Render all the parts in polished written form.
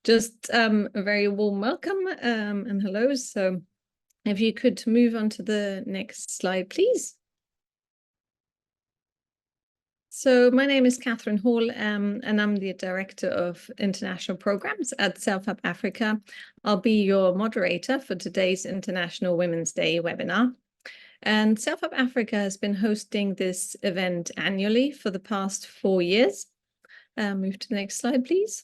Just a very warm welcome and hello. So if you could move on to the next slide, please. So my name is Catherine Hall, and I'm the Director of International Programs at South Africa. I'll be your moderator for today's International Women's Day webinar. And South Africa has been hosting this event annually for the past 4 years. Move to the next slide, please.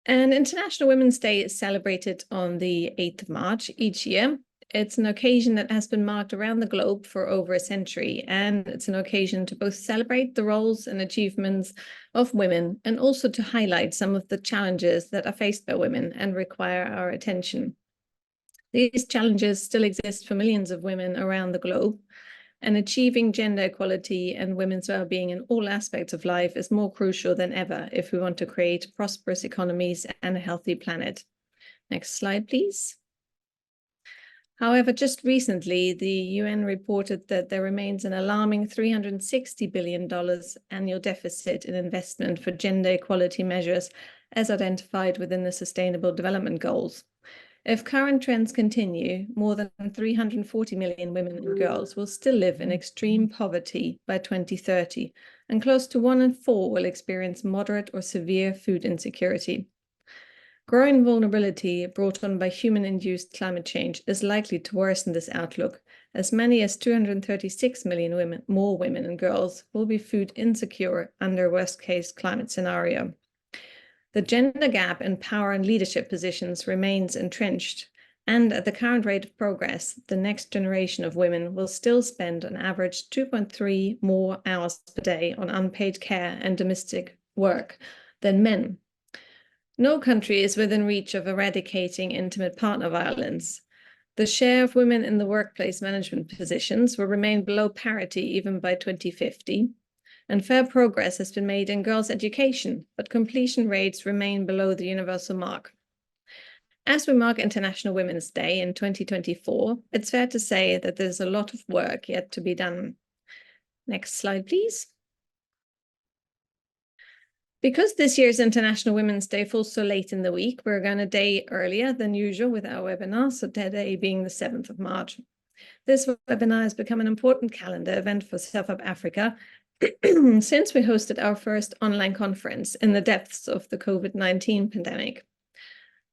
And International Women's Day is celebrated on the 8th of March each year. It's an occasion that has been marked around the globe for over a century, and it's an occasion to both celebrate the roles and achievements of women and also to highlight some of the challenges that are faced by women and require our attention. These challenges still exist for millions of women around the globe, and achieving gender equality and women's well-being in all aspects of life is more crucial than ever if we want to create prosperous economies and a healthy planet. Next slide, please. However, just recently, the UN reported that there remains an alarming $360 billion annual deficit in investment for gender equality measures as identified within the Sustainable Development Goals. If current trends continue, more than 340 million women and girls will still live in extreme poverty by 2030, and close to 1 in 4 will experience moderate or severe food insecurity. Growing vulnerability brought on by human-induced climate change is likely to worsen this outlook. As many as 236 million more women and girls will be food insecure under a worst-case climate scenario. The gender gap in power and leadership positions remains entrenched, and at the current rate of progress, the next generation of women will still spend on average 2.3 more hours per day on unpaid care and domestic work than men. No country is within reach of eradicating intimate partner violence. The share of women in the workplace management positions will remain below parity even by 2050. And fair progress has been made in girls' education, but completion rates remain below the universal mark. As we mark International Women's Day in 2024, it's fair to say that there's a lot of work yet to be done. Next slide, please. Because this year's International Women's Day falls so late in the week, we're going a day earlier than usual with our webinar, so today being the 7th of March. This webinar has become an important calendar event for South Africa since we hosted our first online conference in the depths of the COVID-19 pandemic.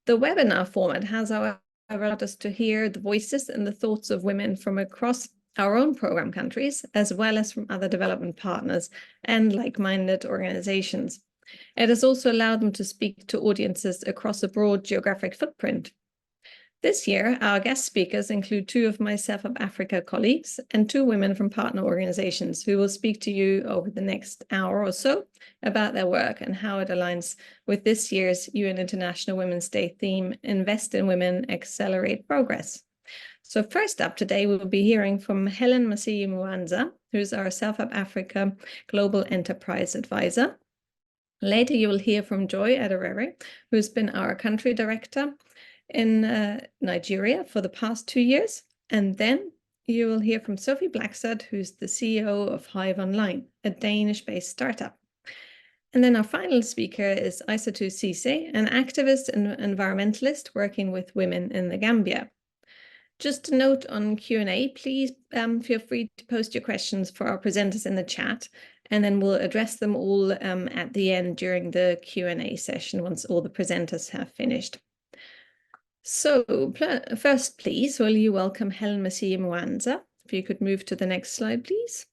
The webinar format has, however, allowed us to hear the voices and the thoughts of women from across our own program countries, as well as from other development partners and like-minded organizations. It has also allowed them to speak to audiences across a broad geographic footprint. This year, our guest speakers include 2 of my South Africa colleagues and 2 women from partner organizations who will speak to you over the next hour or so about their work and how it aligns with this year's UN International Women's Day theme, Invest in Women, Accelerate Progress. So first up today, we'll be hearing from Helen Masiyi-Mwanza, who's our South Africa Global Enterprise Advisor. Later, you will hear from Joy Aderere, who's been our country director in Nigeria for the past 2 years. And then you will hear from Sophie Blacksad, who's the CEO of Hive Online, a Danish-based startup. And then our final speaker is Aissatou Cisse, an activist and environmentalist working with women in the Gambia. Just a note on Q&A, please feel free to post your questions for our presenters in the chat, and then we'll address them all at the end during the Q&A session once all the presenters have finished. So first, please, will you welcome Helen Masiyi-Mwanza? If you could move to the next slide, please.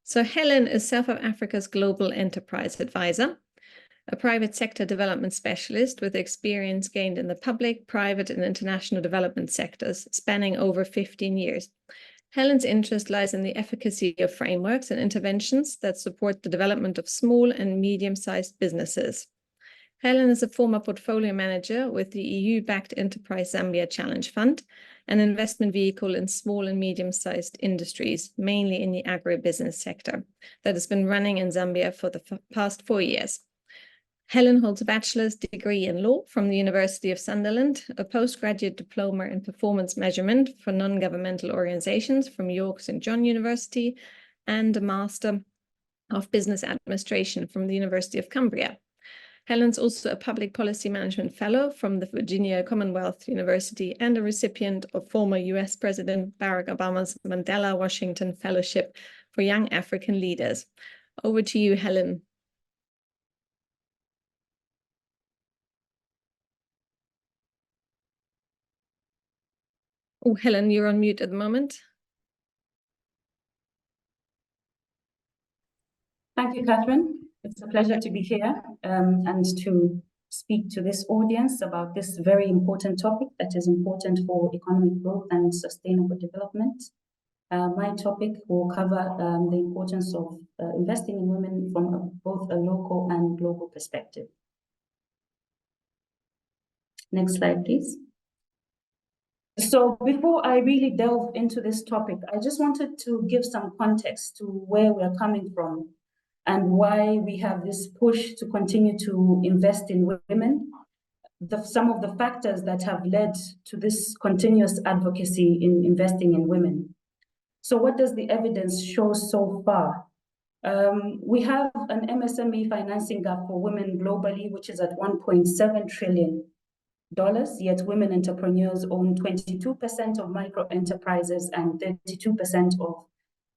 So Helen is South Africa's Global Enterprise Advisor, a private sector development specialist with experience gained in the public, private, and international development sectors, spanning over 15 years. Helen's interest lies in the efficacy of frameworks and interventions that support the development of small and medium-sized businesses. Helen is a former portfolio manager with the EU-backed Enterprise Zambia Challenge Fund, an investment vehicle in small and medium-sized industries, mainly in the agribusiness sector, that has been running in Zambia for the past 4 years. Helen holds a bachelor's degree in law from the University of Sunderland, a postgraduate diploma in performance measurement for non-governmental organizations from York St. John University, and a master of business administration from the University of Cumbria. Helen's also a Public Policy Management Fellow from the Virginia Commonwealth University and a recipient of former US President Barack Obama's Mandela Washington Fellowship for Young African Leaders. Over to you, Helen. Oh, Helen, you're on mute at the moment. Thank you, Catherine. It's a pleasure to be here and to speak to this audience about this very important topic that is important for economic growth and sustainable development. My topic will cover the importance of investing in women from both a local and global perspective. Next slide, please. So before I really delve into this topic, I just wanted to give some context to where we're coming from and why we have this push to continue to invest in women, some of the factors that have led to this continuous advocacy in investing in women. So what does the evidence show so far? We have an MSME financing gap for women globally, which is at $1.7 trillion, yet women entrepreneurs own 22% of micro enterprises and 32% of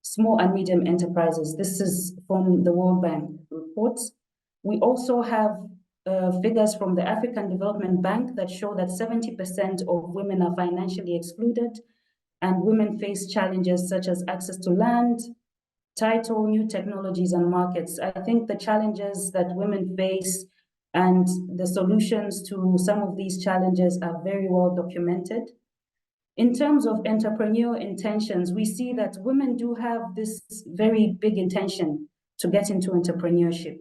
small and medium enterprises. This is from the World Bank reports. We also have figures from the African Development Bank that show that 70% of women are financially excluded, and women face challenges such as access to land, title, new technologies, and markets. I think the challenges that women face and the solutions to some of these challenges are very well documented. In terms of entrepreneurial intentions, we see that women do have this very big intention to get into entrepreneurship.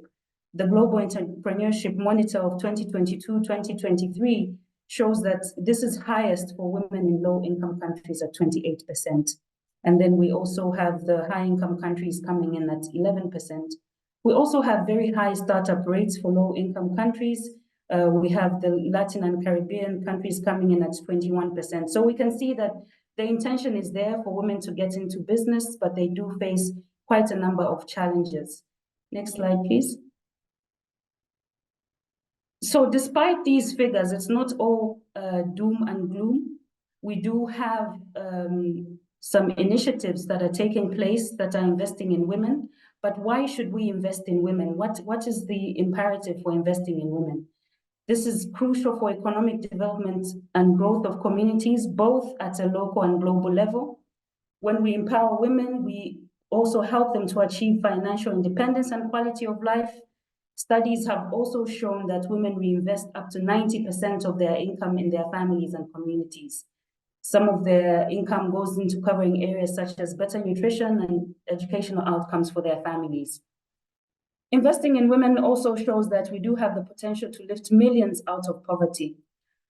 The Global Entrepreneurship Monitor of 2022-2023 shows that this is highest for women in low-income countries at 28%. And then we also have the high-income countries coming in at 11%. We also have very high startup rates for low-income countries. We have the Latin and Caribbean countries coming in at 21%. So we can see that the intention is there for women to get into business, but they do face quite a number of challenges. Next slide, please. So despite these figures, it's not all doom and gloom. We do have some initiatives that are taking place that are investing in women. But why should we invest in women? What is the imperative for investing in women? This is crucial for economic development and growth of communities, both at a local and global level. When we empower women, we also help them to achieve financial independence and quality of life. Studies have also shown that women reinvest up to 90% of their income in their families and communities. Some of their income goes into covering areas such as better nutrition and educational outcomes for their families. Investing in women also shows that we do have the potential to lift millions out of poverty.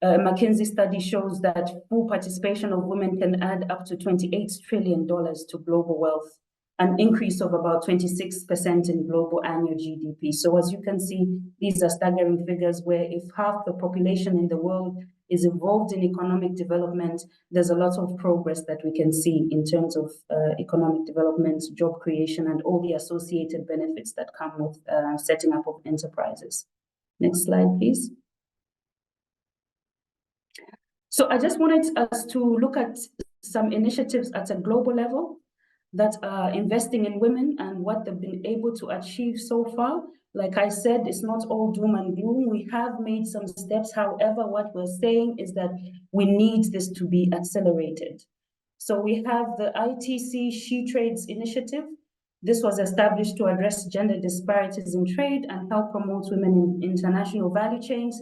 A McKinsey study shows that full participation of women can add up to $28 trillion to global wealth, an increase of about 26% in global annual GDP. So as you can see, these are staggering figures where if half the population in the world is involved in economic development, there's a lot of progress that we can see in terms of economic development, job creation, and all the associated benefits that come with setting up of enterprises. Next slide, please. So I just wanted us to look at some initiatives at a global level that are investing in women and what they've been able to achieve so far. Like I said, it's not all doom and gloom. We have made some steps. However, what we're saying is that we need this to be accelerated. So we have the ITC She Trades Initiative. This was established to address gender disparities in trade and help promote women in international value chains.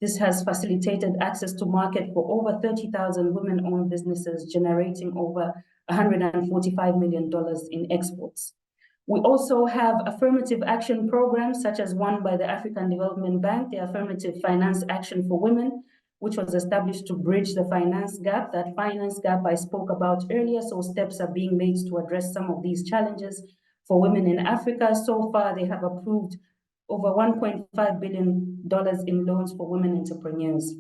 This has facilitated access to market for over 30,000 women-owned businesses, generating over $145 million in exports. We also have affirmative action programs, such as one by the African Development Bank, the Affirmative Finance Action for Women, which was established to bridge the finance gap. That finance gap I spoke about earlier, so steps are being made to address some of these challenges for women in Africa. So far, they have approved over $1.5 billion in loans for women entrepreneurs.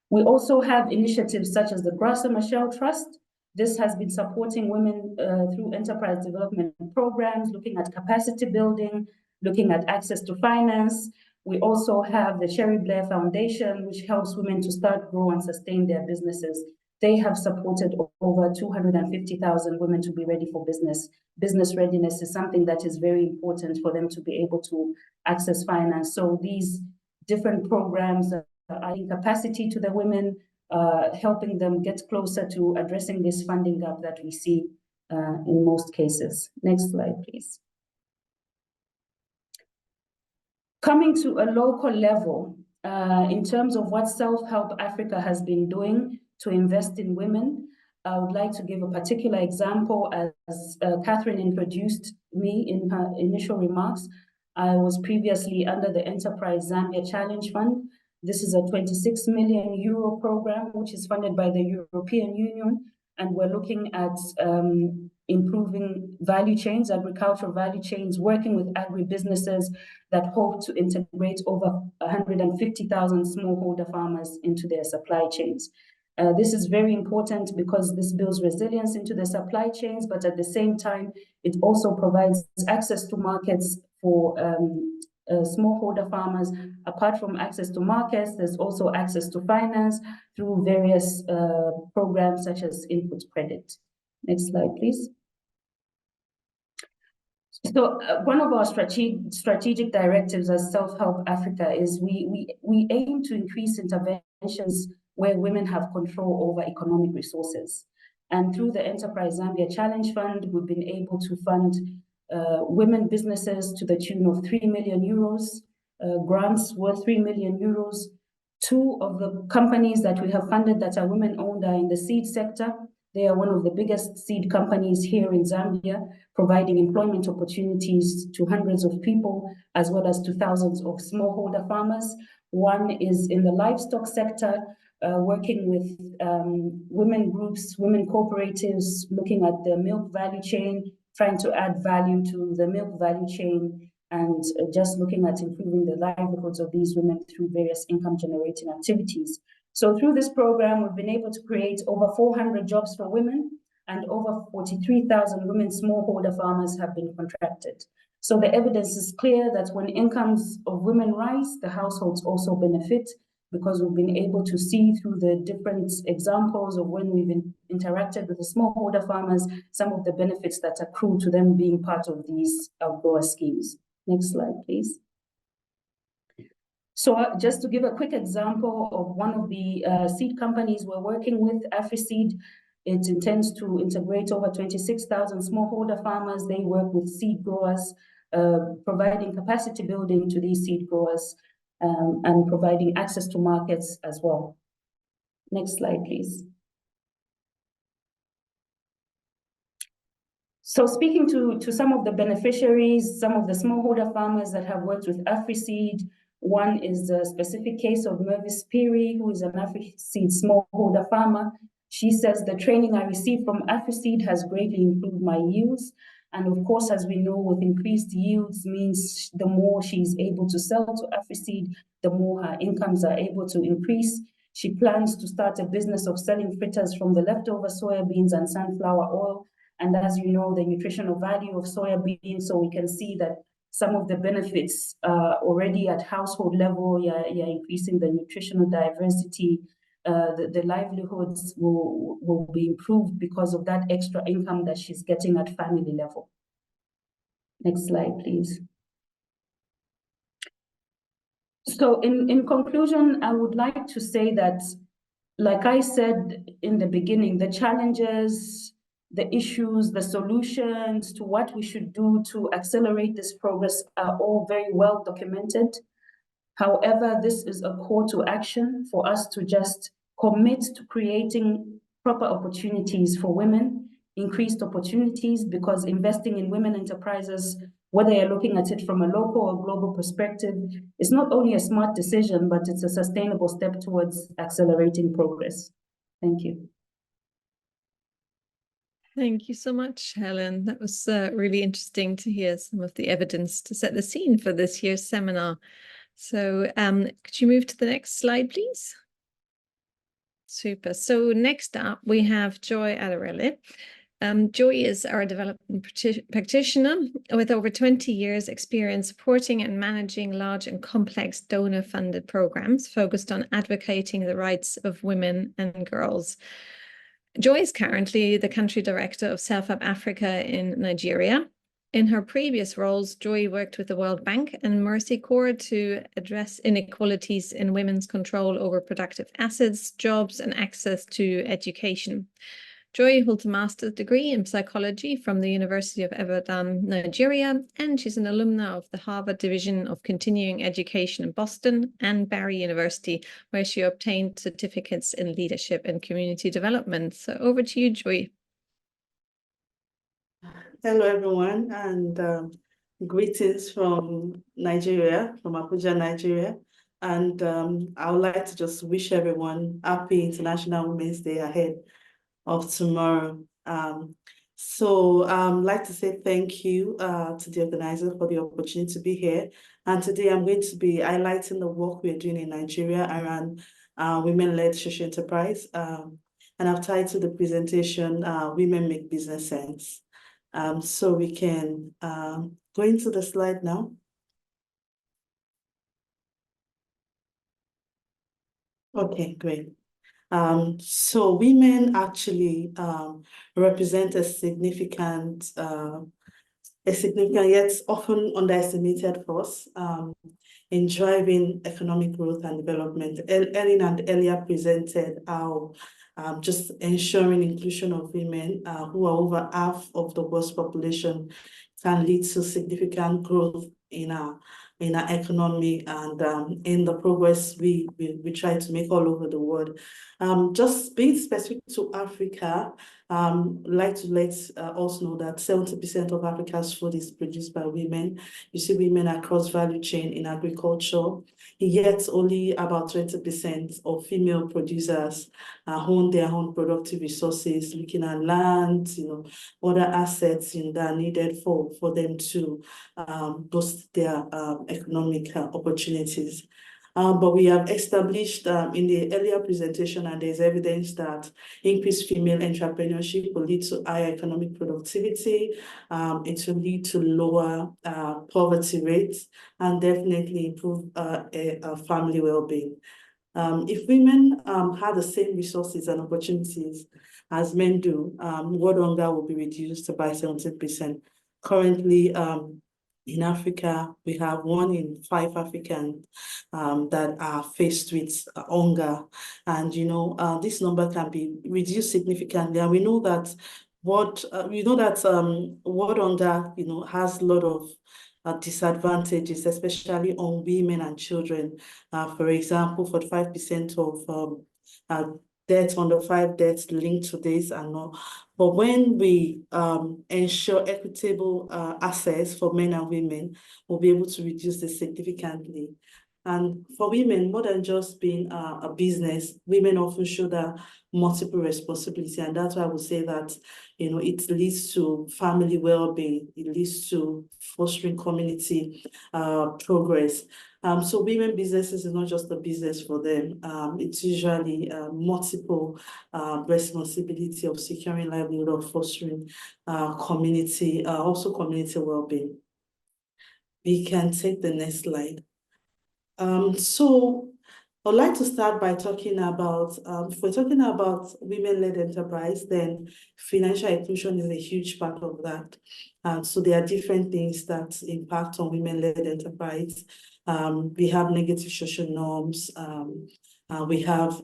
We also have initiatives such as the Grasser Machel Trust. This has been supporting women through enterprise development programs, looking at capacity building, looking at access to finance. We also have the Sherry Blair Foundation, which helps women to start, grow, and sustain their businesses. They have supported over 250,000 women to be ready for business. Business readiness is something that is very important for them to be able to access finance. So these different programs are adding capacity to the women, helping them get closer to addressing this funding gap that we see in most cases. Next slide, please. Coming to a local level, in terms of what Self-Help Africa has been doing to invest in women, I would like to give a particular example. As Catherine introduced me in her initial remarks, I was previously under the Enterprise Zambia Challenge Fund. This is a 26 million euro program, which is funded by the European Union, and we're looking at improving value chains, agricultural value chains, working with agribusinesses that hope to integrate over 150,000 smallholder farmers into their supply chains. This is very important because this builds resilience into the supply chains, but at the same time, it also provides access to markets for smallholder farmers. Apart from access to markets, there's also access to finance through various programs such as input credit. Next slide, please. So one of our strategic directives as Self-Help Africa is we aim to increase interventions where women have control over economic resources. And through the Enterprise Zambia Challenge Fund, we've been able to fund women businesses to the tune of 3 million euros, grants worth 3 million euros. Two of the companies that we have funded that are women-owned are in the seed sector. They are one of the biggest seed companies here in Zambia, providing employment opportunities to hundreds of people, as well as to thousands of smallholder farmers. One is in the livestock sector, working with women groups, women cooperatives, looking at the milk value chain, trying to add value to the milk value chain, and just looking at improving the livelihoods of these women through various income-generating activities. So through this program, we've been able to create over 400 jobs for women, and over 43,000 women smallholder farmers have been contracted. So the evidence is clear that when incomes of women rise, the households also benefit, because we've been able to see through the different examples of when we've interacted with the smallholder farmers, some of the benefits that accrue to them being part of these outdoor schemes. Next slide, please. So just to give a quick example of one of the seed companies we're working with, AfriSeed, it intends to integrate over 26,000 smallholder farmers. They work with seed growers, providing capacity building to these seed growers, and providing access to markets as well. Next slide, please. So speaking to some of the beneficiaries, some of the smallholder farmers that have worked with AfriSeed, one is the specific case of Mervis Piri, who is an AfriSeed smallholder farmer. She says, the training I received from AfriSeed has greatly improved my yields. And of course, as we know, with increased yields means the more she's able to sell to AfriSeed, the more her incomes are able to increase. She plans to start a business of selling fritters from the leftover soya beans and sunflower oil. And as you know, the nutritional value of soya beans, so we can see that some of the benefits already at household level, you're increasing the nutritional diversity. The livelihoods will be improved because of that extra income that she's getting at family level. Next slide, please. So in conclusion, I would like to say that, like I said in the beginning, the challenges, the issues, the solutions to what we should do to accelerate this progress are all very well documented. However, this is a call to action for us to just commit to creating proper opportunities for women, increased opportunities, because investing in women enterprises, whether you're looking at it from a local or global perspective, is not only a smart decision, but it's a sustainable step towards accelerating progress. Thank you. Thank you so much, Helen. That was really interesting to hear some of the evidence to set the scene for this year's seminar. So could you move to the next slide, please? Super. So next up, we have Joy Adarele. Joy is our development practitioner with over 20 years experience supporting and managing large and complex donor-funded programs focused on advocating the rights of women and girls. Joy is currently the country director of Self-Help Africa in Nigeria. In her previous roles, Joy worked with the World Bank and Mercy Corps to address inequalities in women's control over productive assets, jobs, and access to education. Joy holds a master's degree in psychology from the University of Ibadan, Nigeria, and she's an alumna of the Harvard Division of Continuing Education in Boston and Barry University, where she obtained certificates in leadership and community development. So over to you, Joy. Hello, everyone, and greetings from Nigeria, from Abuja, Nigeria. And I would like to just wish everyone happy International Women's Day ahead of tomorrow. So I'd like to say thank you to the organizer for the opportunity to be here. And today I'm going to be highlighting the work we're doing in Nigeria around women-led social enterprise. And I've titled the presentation, Women Make Business Sense. So we can go into the slide now. Okay, great. So women actually represent a significant yet often underestimated force in driving economic growth and development. Ellen and earlier presented how just ensuring inclusion of women who are over half of the world's population can lead to significant growth in our economy and in the progress we try to make all over the world. Just being specific to Africa, I'd like to let us know that 70% of Africa's food is produced by women. You see women across value chain in agriculture, yet only about 20% of female producers own their own productive resources, looking at land, other assets that are needed for them to boost their economic opportunities. But we have established in the earlier presentation, and there's evidence that increased female entrepreneurship will lead to higher economic productivity. It will lead to lower poverty rates and definitely improve family well-being. If women had the same resources and opportunities as men do, world hunger will be reduced by 17%. Currently, in Africa, we have 1 in 5 Africans that are faced with hunger, and this number can be reduced significantly. And we know that world hunger, has a lot of disadvantages, especially on women and children. For example, 45% of deaths, under 5 deaths linked to this and all. But when we ensure equitable access for men and women, we'll be able to reduce this significantly. And for women, more than just being a business, women often shoulder multiple responsibility. And that's why I would say that, it leads to family well-being, it leads to fostering community progress. So women businesses is not just a business for them. It's usually multiple responsibility of securing livelihood, of fostering community, also community well-being. We can take the next slide. So I'd like to start by talking about, if we're talking about women-led enterprise, then financial inclusion is a huge part of that. So there are different things that impact on women-led enterprise. We have negative social norms. We have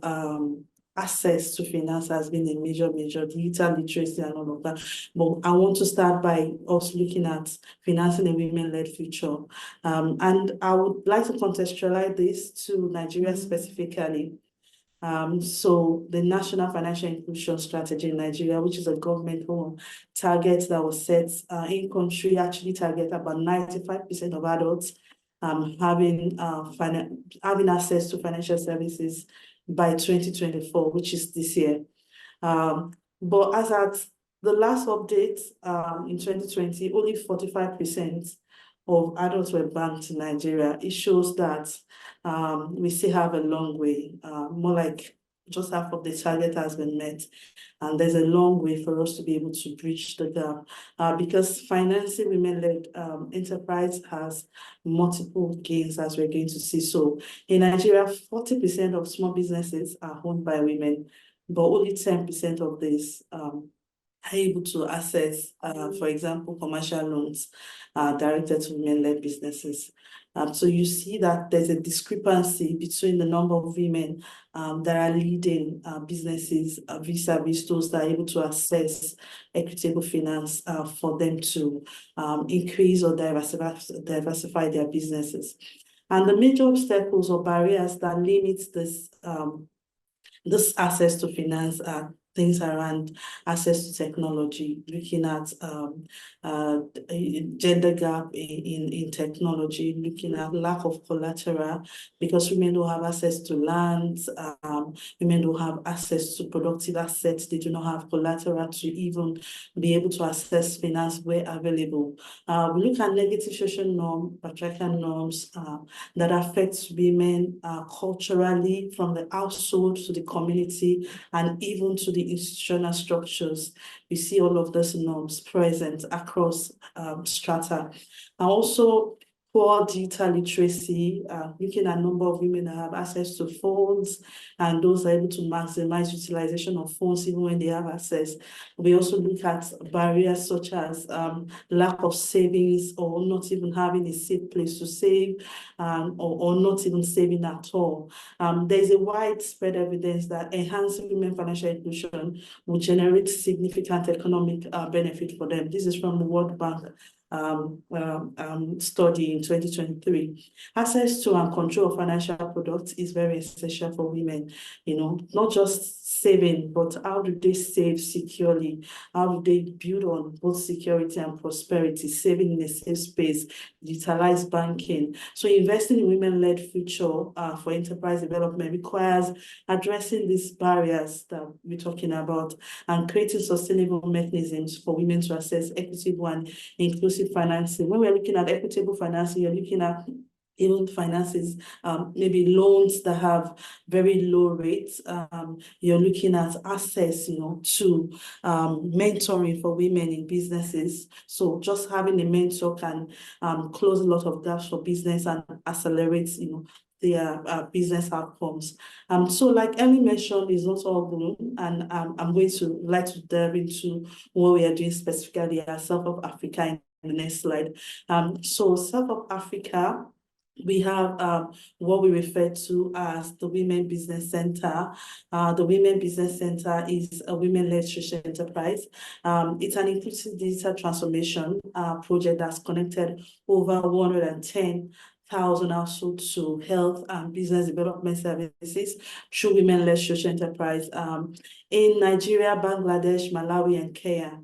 access to finance has been a major digital literacy and all of that. But I want to start by also looking at financing a women-led future. And I would like to contextualize this to Nigeria specifically. So the National Financial Inclusion Strategy in Nigeria, which is a government target that was set in country, actually target about 95% of adults having access to financial services by 2024, which is this year. But as at the last update in 2020, only 45% of adults were banked in Nigeria. It shows that we still have a long way, more like just half of the target has been met. And there's a long way for us to be able to bridge the gap, because financing women-led enterprise has multiple gains, as we're going to see. So in Nigeria, 40% of small businesses are owned by women, but only 10% of this are able to access, for example, commercial loans directed to women-led businesses. So you see that there's a discrepancy between the number of women that are leading businesses vis-a-vis those that are able to access equitable finance for them to increase or diversify their businesses. And the major obstacles or barriers that limit this access to finance are things around access to technology, looking at gender gap in technology, looking at lack of collateral, because women don't have access to lands, women don't have access to productive assets, they do not have collateral to even be able to access finance where available. We look at negative social norms, patriarchal norms that affect women culturally, from the household to the community and even to the institutional structures. We see all of those norms present across strata. And also poor digital literacy, looking at number of women that have access to phones and those are able to maximize utilization of phones even when they have access. We also look at barriers such as lack of savings or not even having a safe place to save, or not even saving at all. There's a widespread evidence that enhancing women financial inclusion will generate significant economic benefit for them. This is from the World Bank study in 2023. Access to and control of financial products is very essential for women, not just saving, but how do they save securely? How do they build on both security and prosperity, saving in a safe space, utilize banking? So investing in women-led future for enterprise development requires addressing these barriers that we're talking about and creating sustainable mechanisms for women to access equitable and inclusive financing. When we're looking at equitable financing, you're looking at even finances, maybe loans that have very low rates. You're looking at access, to mentoring for women in businesses. So just having a mentor can close a lot of gaps for business and accelerate, their business outcomes. So like Ellie mentioned, it's not all gloom, and I'm going to like to delve into what we are doing specifically at South of Africa in the next slide. So South of Africa, we have what we refer to as the Women Business Center. The Women Business Center is a women-led social enterprise. It's an inclusive digital transformation project that's connected over 110,000 households to health and business development services through women-led social enterprise in Nigeria, Bangladesh, Malawi, and Kenya.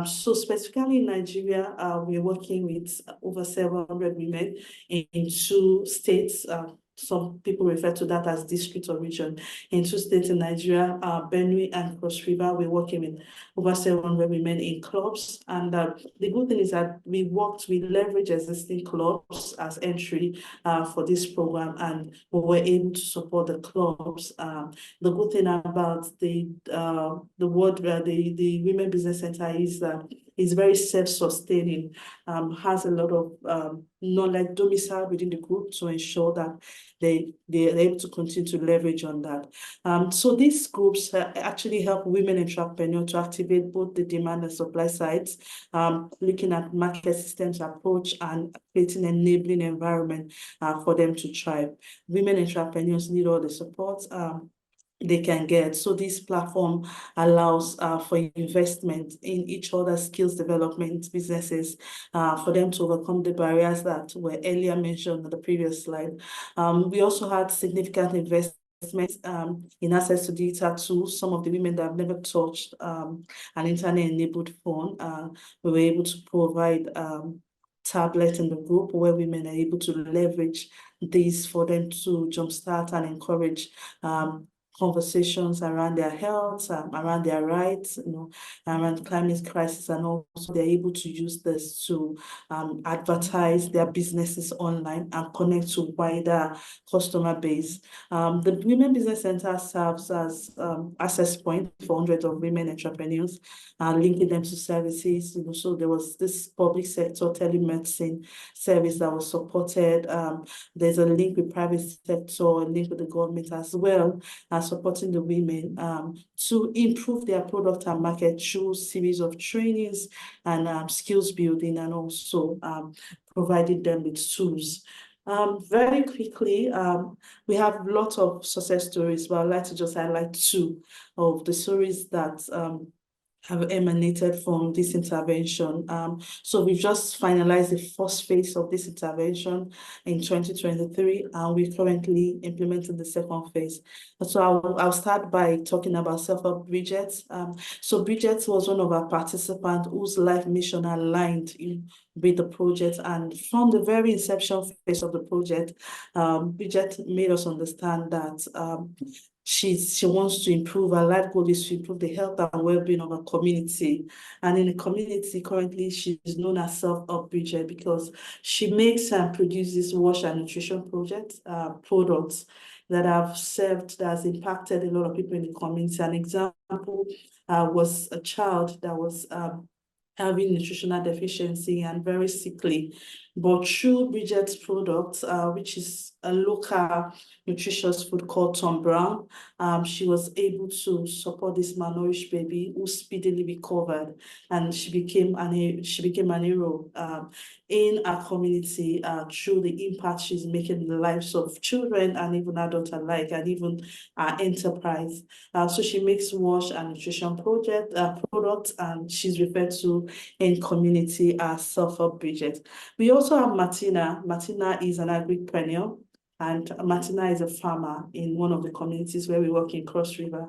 So specifically in Nigeria, we're working with over 700 women in 2 states. Some people refer to that as district or region. In 2 states in Nigeria, Benue and Cross River, we're working with over 700 women in clubs. And the good thing is that we leverage existing clubs as entry for this program, and we were able to support the clubs. The good thing about the Women Business Center is that it's very self-sustaining, has a lot of knowledge domicile within the group to ensure that they're able to continue to leverage on that. So these groups actually help women entrepreneurs to activate both the demand and supply sides, looking at market systems approach and creating an enabling environment for them to thrive. Women entrepreneurs need all the support they can get. So this platform allows for investment in each other's skills development businesses for them to overcome the barriers that were earlier mentioned on the previous slide. We also had significant investment in access to digital tools. Some of the women that have never touched an internet-enabled phone, we were able to provide tablet in the group where women are able to leverage these for them to jumpstart and encourage conversations around their health, around their rights, around climate crisis, and also they're able to use this to advertise their businesses online and connect to wider customer base. The Women Business Center serves as access point for hundreds of women entrepreneurs, linking them to services. So there was this public sector telemedicine service that was supported. There's a link with private sector, a link with the government as well, supporting the women to improve their product and market through series of trainings and skills building, and also providing them with tools. Very quickly, we have lots of success stories, but I'd like to just highlight two of the stories that have emanated from this intervention. So we've just finalized the first phase of this intervention in 2023, and we're currently implementing the second phase. So I'll start by talking about Self-Help Bridget. So Bridget was one of our participants whose life mission aligned with the project, and from the very inception phase of the project, Bridget made us understand that she wants to improve. Her life goal is to improve the health and well-being of her community. And in the community, currently, she's known as Self-Help Bridget because she makes and produces wash and nutrition products that have served, that has impacted a lot of people in the community. An example was a child that was having nutritional deficiency and very sickly. But through Bridget's product, which is a local nutritious food called Tom Brown, she was able to support this malnourished baby who speedily recovered, and she became an hero in our community through the impact she's making in the lives of children and even adults alike, and even our enterprise. So she makes wash and nutrition products, and she's referred to in community as Self-Help Bridget. We also have Martina. Martina is an agripreneur, and Martina is a farmer in one of the communities where we work in Cross River.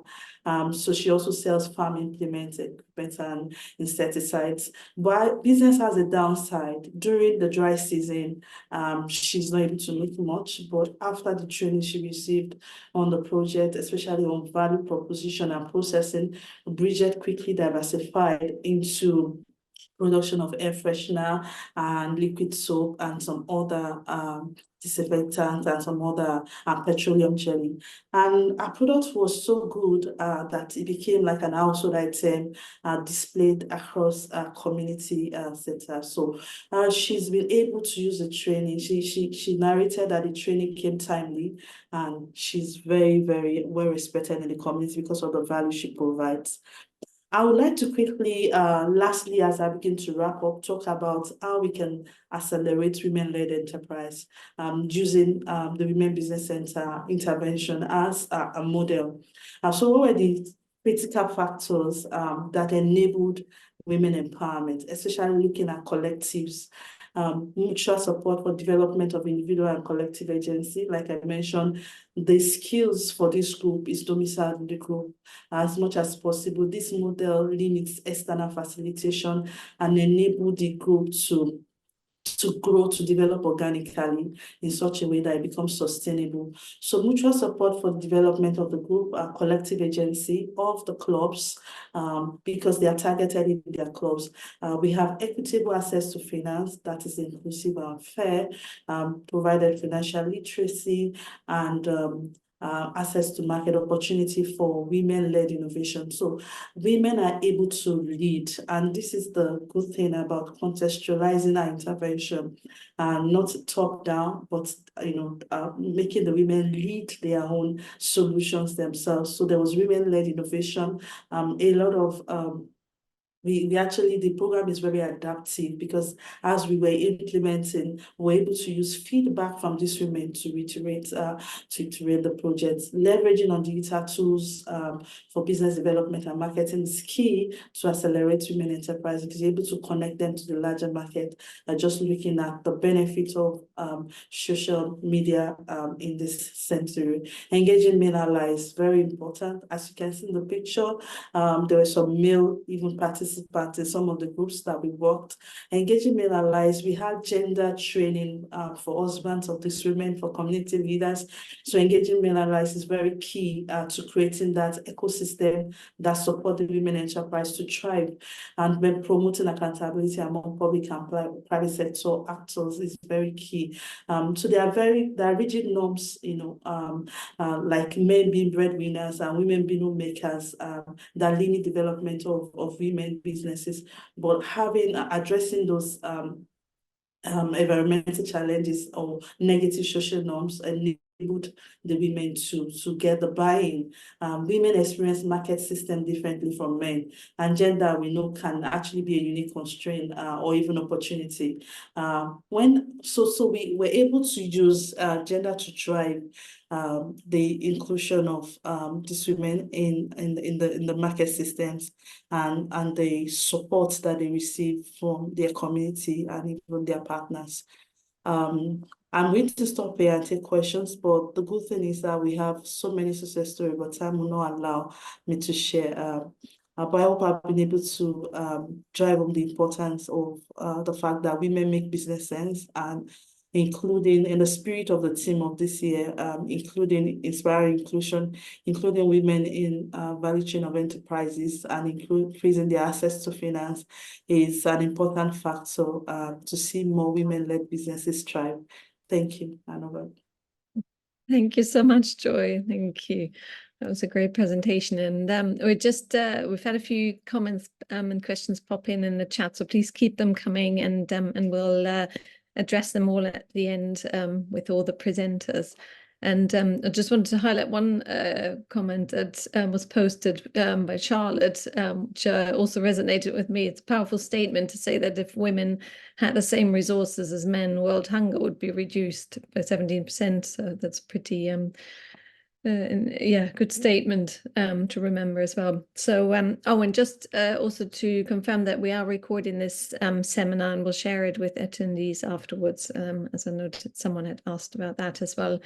So she also sells farm implements, equipment, and insecticides. But business has a downside. During the dry season, she's not able to make much, but after the training she received on the project, especially on value proposition and processing, Bridget quickly diversified into production of air freshener and liquid soap and some other disinfectant and some other petroleum jelly. And our product was so good that it became like an household item displayed across our community center. So she's been able to use the training. She narrated that the training came timely, and she's very, very well respected in the community because of the value she provides. I would like to quickly, lastly, as I begin to wrap up, talk about how we can accelerate women-led enterprise using the Women Business Center intervention as a model. So what were the critical factors that enabled women empowerment, especially looking at collectives? Mutual support for development of individual and collective agency. Like I mentioned, the skills for this group is domiciled in the group as much as possible. This model limits external facilitation and enable the group to grow, to develop organically in such a way that it becomes sustainable. So mutual support for the development of the group, a collective agency of the clubs, because they are targeted in their clubs. We have equitable access to finance that is inclusive and fair, provided financial literacy, and access to market opportunity for women-led innovation. So women are able to lead, and this is the good thing about contextualizing our intervention, not top-down, but making the women lead their own solutions themselves. So there was women-led innovation, a lot of we actually, the program is very adaptive because as we were implementing, we were able to use feedback from these women to iterate the project. Leveraging on digital tools for business development and marketing is key to accelerate women enterprise. It is able to connect them to the larger market, just looking at the benefit of social media in this century. Engaging male allies, very important. As you can see in the picture, there were some male even participants participants in some of the groups that we worked. Engaging male allies, we had gender training for husbands of these women, for community leaders. So engaging male allies is very key to creating that ecosystem that supports the women enterprise to thrive. And when promoting accountability among public and private sector actors is very key. So there are rigid norms, like men being breadwinners and women being homemakers, that limit development of women businesses. But addressing those environmental challenges or negative social norms enabled the women to get the buy-in. Women experience market system differently from men, and gender, we know, can actually be a unique constraint or even opportunity. So we were able to use gender to drive the inclusion of these women in the market systems and the support that they receive from their community and even their partners. I'm going to stop here and take questions, but the good thing is that we have so many success stories, but time will not allow me to share. But I hope I've been able to drive home the importance of the fact that women make business sense, and including in the spirit of the theme of this year, including inspiring inclusion, including women in value chain of enterprises, and increasing their access to finance is an important factor to see more women-led businesses thrive. Thank you, Anova. Thank you so much, Joy. Thank you. That was a great presentation. And we've had a few comments and questions pop in the chat, so please keep them coming, and we'll address them all at the end with all the presenters. And I just wanted to highlight one comment that was posted by Charlotte, which also resonated with me. It's a powerful statement to say that if women had the same resources as men, world hunger would be reduced by 17%. So that's pretty, good statement to remember as well. So, and just also to confirm that we are recording this seminar, and we'll share it with attendees afterwards, as I noted someone had asked about that as well.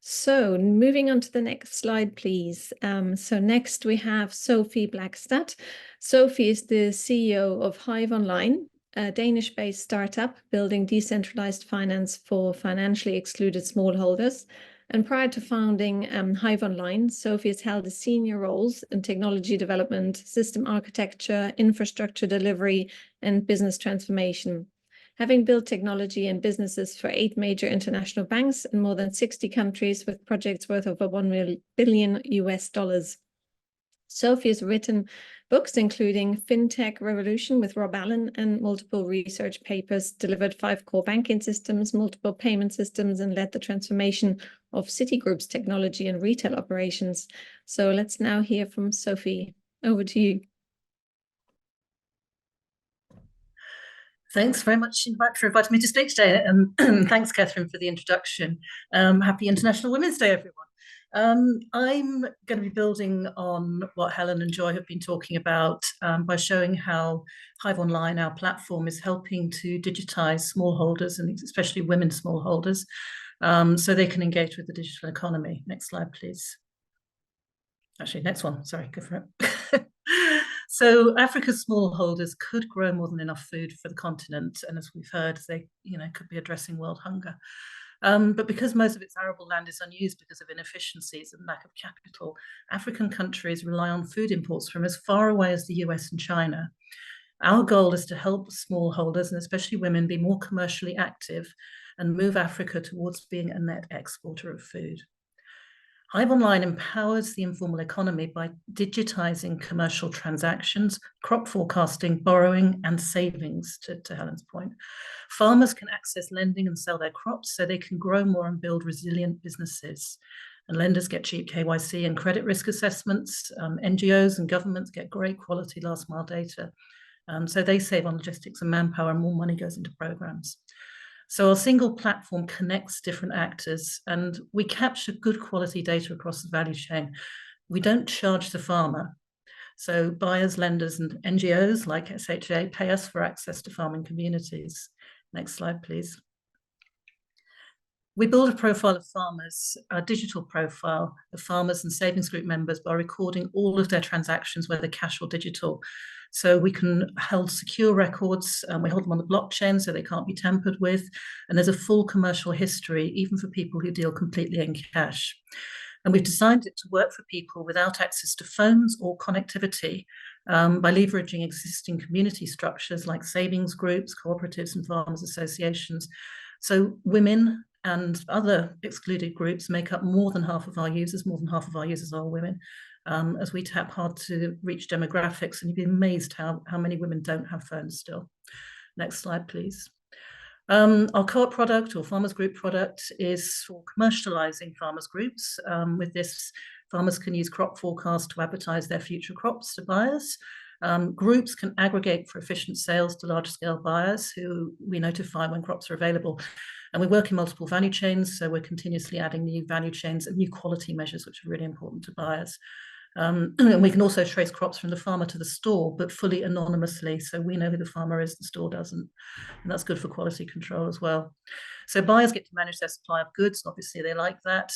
So moving on to the next slide, please. So next we have Sophie Blackstad. Sophie is the CEO of Hive Online, a Danish-based startup building decentralized finance for financially excluded smallholders. And prior to founding Hive Online, Sophie has held senior roles in technology development, system architecture, infrastructure delivery, and business transformation, having built technology and businesses for 8 major international banks in more than 60 countries with projects worth over $1 billion. Sophie has written books including FinTech Revolution with Rob Allen and multiple research papers, delivered 5 core banking systems, multiple payment systems, and led the transformation of Citigroup's technology and retail operations. So let's now hear from Sophie. Over to you. Thanks very much for inviting me to speak today. And thanks, Catherine, for the introduction. Happy International Women's Day, everyone. I'm going to be building on what Helen and Joy have been talking about by showing how Hive Online, our platform, is helping to digitize smallholders, and especially women smallholders, so they can engage with the digital economy. Next slide, please. Actually, next one. Sorry, go for it. So Africa's smallholders could grow more than enough food for the continent, and as we've heard, they could be addressing world hunger. But because most of its arable land is unused because of inefficiencies and lack of capital, African countries rely on food imports from as far away as the US and China. Our goal is to help smallholders, and especially women, be more commercially active and move Africa towards being a net exporter of food. Hive Online empowers the informal economy by digitizing commercial transactions, crop forecasting, borrowing, and savings, to Helen's point. Farmers can access lending and sell their crops so they can grow more and build resilient businesses. And lenders get cheap KYC and credit risk assessments. NGOs and governments get great quality last mile data. So they save on logistics and manpower, and more money goes into programs. So our single platform connects different actors, and we capture good quality data across the value chain. We don't charge the farmer. So buyers, lenders, and NGOs like SHA pay us for access to farming communities. Next slide, please. We build a profile of farmers, a digital profile of farmers and savings group members, by recording all of their transactions, whether cash or digital. So we can hold secure records, and we hold them on the blockchain so they can't be tampered with. And there's a full commercial history, even for people who deal completely in cash. And we've designed it to work for people without access to phones or connectivity by leveraging existing community structures like savings groups, cooperatives, and farmers associations. So women and other excluded groups make up more than half of our users. More than half of our users are women, as we tap hard to reach demographics. And you'd be amazed how many women don't have phones still. Next slide, please. Our co-op product or farmers group product is for commercializing farmers groups. With this, farmers can use crop forecasts to advertise their future crops to buyers. Groups can aggregate for efficient sales to large-scale buyers who we notify when crops are available. And we work in multiple value chains, so we're continuously adding new value chains and new quality measures, which are really important to buyers. And we can also trace crops from the farmer to the store, but fully anonymously, so we know who the farmer is, the store doesn't. And that's good for quality control as well. So buyers get to manage their supply of goods. Obviously, they like that.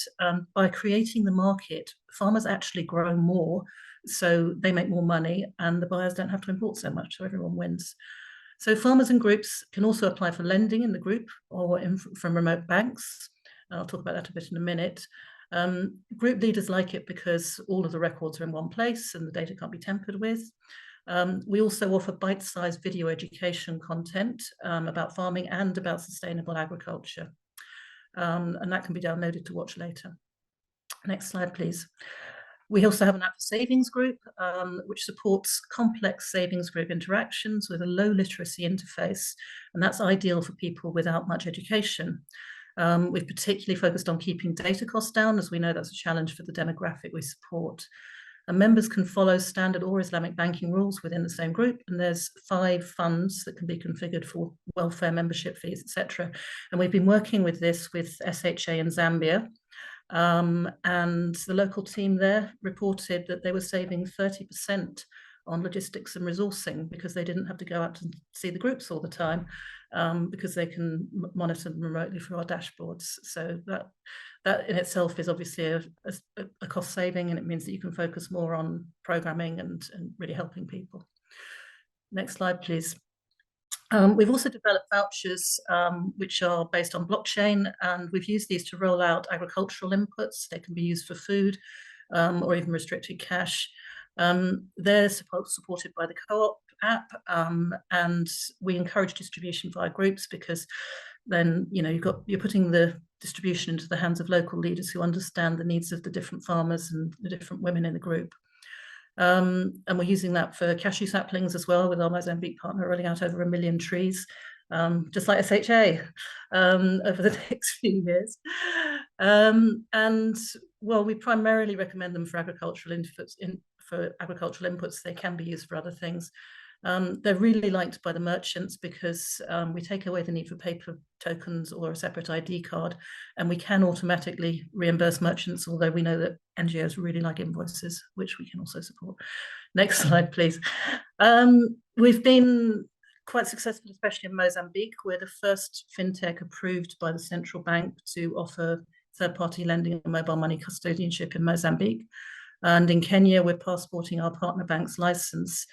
By creating the market, farmers actually grow more, so they make more money, and the buyers don't have to import so much, so everyone wins. So farmers and groups can also apply for lending in the group or from remote banks. I'll talk about that a bit in a minute. Group leaders like it because all of the records are in one place and the data can't be tampered with. We also offer bite-sized video education content about farming and about sustainable agriculture. And that can be downloaded to watch later. Next slide, please. We also have an app for savings group, which supports complex savings group interactions with a low literacy interface. And that's ideal for people without much education. We've particularly focused on keeping data costs down, as we know that's a challenge for the demographic we support. And members can follow standard or Islamic banking rules within the same group. And there's 5 funds that can be configured for welfare membership fees, etc. And we've been working with this with SHA in Zambia. And the local team there reported that they were saving 30% on logistics and resourcing because they didn't have to go out to see the groups all the time, because they can monitor them remotely through our dashboards. So that in itself is obviously a cost saving, and it means that you can focus more on programming and really helping people. Next slide, please. We've also developed vouchers, which are based on blockchain, and we've used these to roll out agricultural inputs. They can be used for food or even restricted cash. They're supported by the co-op app, and we encourage distribution via groups because then you're putting the distribution into the hands of local leaders who understand the needs of the different farmers and the different women in the group. And we're using that for cashew saplings as well, with our Mozambique partner rolling out over 1 million trees, just like SHA, over the next few years. And well, we primarily recommend them for agricultural inputs. They can be used for other things. They're really liked by the merchants because we take away the need for paper tokens or a separate ID card, and we can automatically reimburse merchants, although we know that NGOs really like invoices, which we can also support. Next slide, please. We've been quite successful, especially in Mozambique. We're the first fintech approved by the central bank to offer third-party lending and mobile money custodianship in Mozambique. And in Kenya, we're passporting our partner bank's license,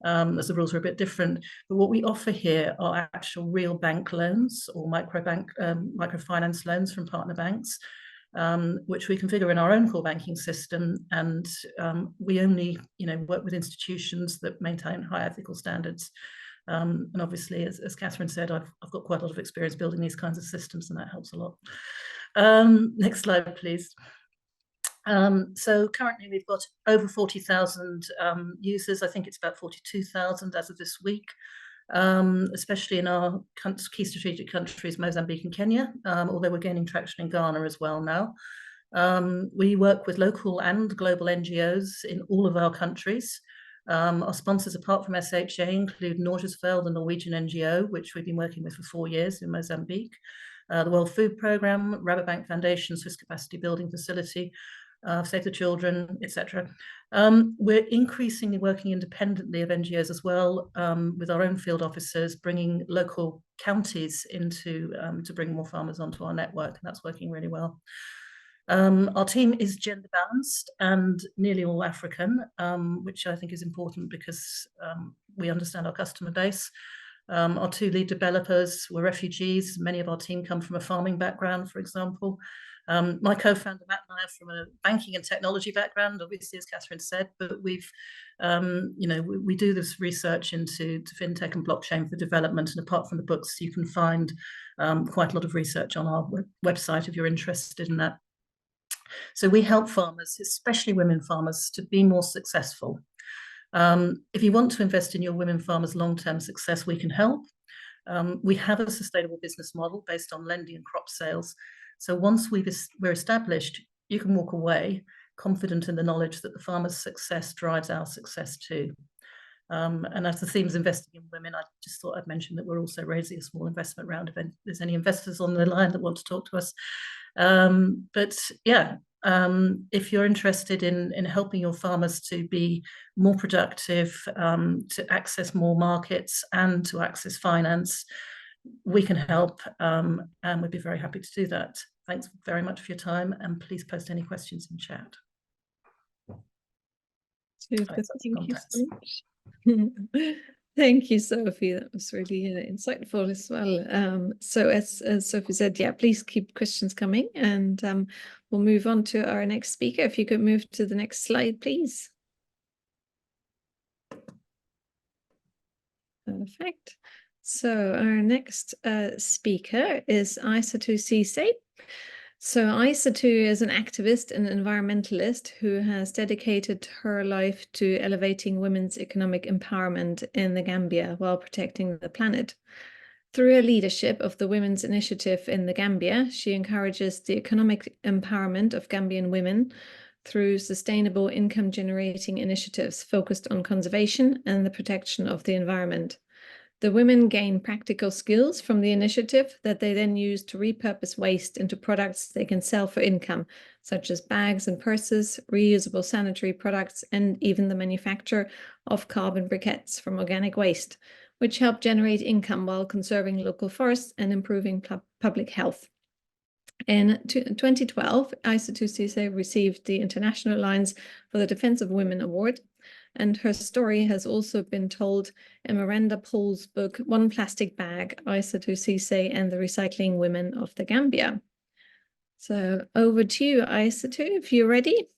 as the rules are a bit different. But what we offer here are actual real bank loans or microfinance loans from partner banks, which we configure in our own core banking system. And we only work with institutions that maintain high ethical standards. And obviously, as Catherine said, I've got quite a lot of experience building these kinds of systems, and that helps a lot. Next slide, please. So currently we've got over 40,000 users. I think it's about 42,000 as of this week, especially in our key strategic countries, Mozambique and Kenya, although we're gaining traction in Ghana as well now. We work with local and global NGOs in all of our countries. Our sponsors, apart from SHA, include Norgesveld, the Norwegian NGO, which we've been working with for 4 years in Mozambique, the World Food Programme, Rabobank Foundation, Swiss Capacity Building Facility, Save the Children, etc. We're increasingly working independently of NGOs as well, with our own field officers, bringing local counties into to bring more farmers onto our network, and that's working really well. Our team is gender balanced and nearly all African, which I think is important because we understand our customer base. Our 2 lead developers were refugees. Many of our team come from a farming background, for example. My co-founder, Matt, and I are from a banking and technology background, obviously, as Catherine said, but we've, we do this research into fintech and blockchain for development. And apart from the books, you can find quite a lot of research on our website if you're interested in that. So we help farmers, especially women farmers, to be more successful. If you want to invest in your women farmers' long-term success, we can help. We have a sustainable business model based on lending and crop sales. So once we're established, you can walk away confident in the knowledge that the farmer's success drives our success too. And as the theme is investing in women, I just thought I'd mention that we're also raising a small investment round if there's any investors on the line that want to talk to us. But yeah, if you're interested in helping your farmers to be more productive, to access more markets and to access finance, we can help, and we'd be very happy to do that. Thanks very much for your time, and please post any questions in chat. Super, thank you so much. Thank you, Sophie. That was really insightful as well. So as Sophie said, yeah, please keep questions coming, and we'll move on to our next speaker. If you could move to the next slide, please. Perfect. So our next speaker is Aissatou Cissé. So Aissatou is an activist and environmentalist who has dedicated her life to elevating women's economic empowerment in the Gambia while protecting the planet. Through her leadership of the Women's Initiative in the Gambia, she encourages the economic empowerment of Gambian women through sustainable income-generating initiatives focused on conservation and the protection of the environment. The women gain practical skills from the initiative that they then use to repurpose waste into products they can sell for income, such as bags and purses, reusable sanitary products, and even the manufacture of carbon briquettes from organic waste, which help generate income while conserving local forests and improving public health. In 2012, Aissatou Cissé received the International Alliance for the Defense of Women Award, and her story has also been told in Miranda Paul's book, One Plastic Bag, Aissatou Cissé and the Recycling Women of the Gambia. So over to you, Aissatou, if you're ready.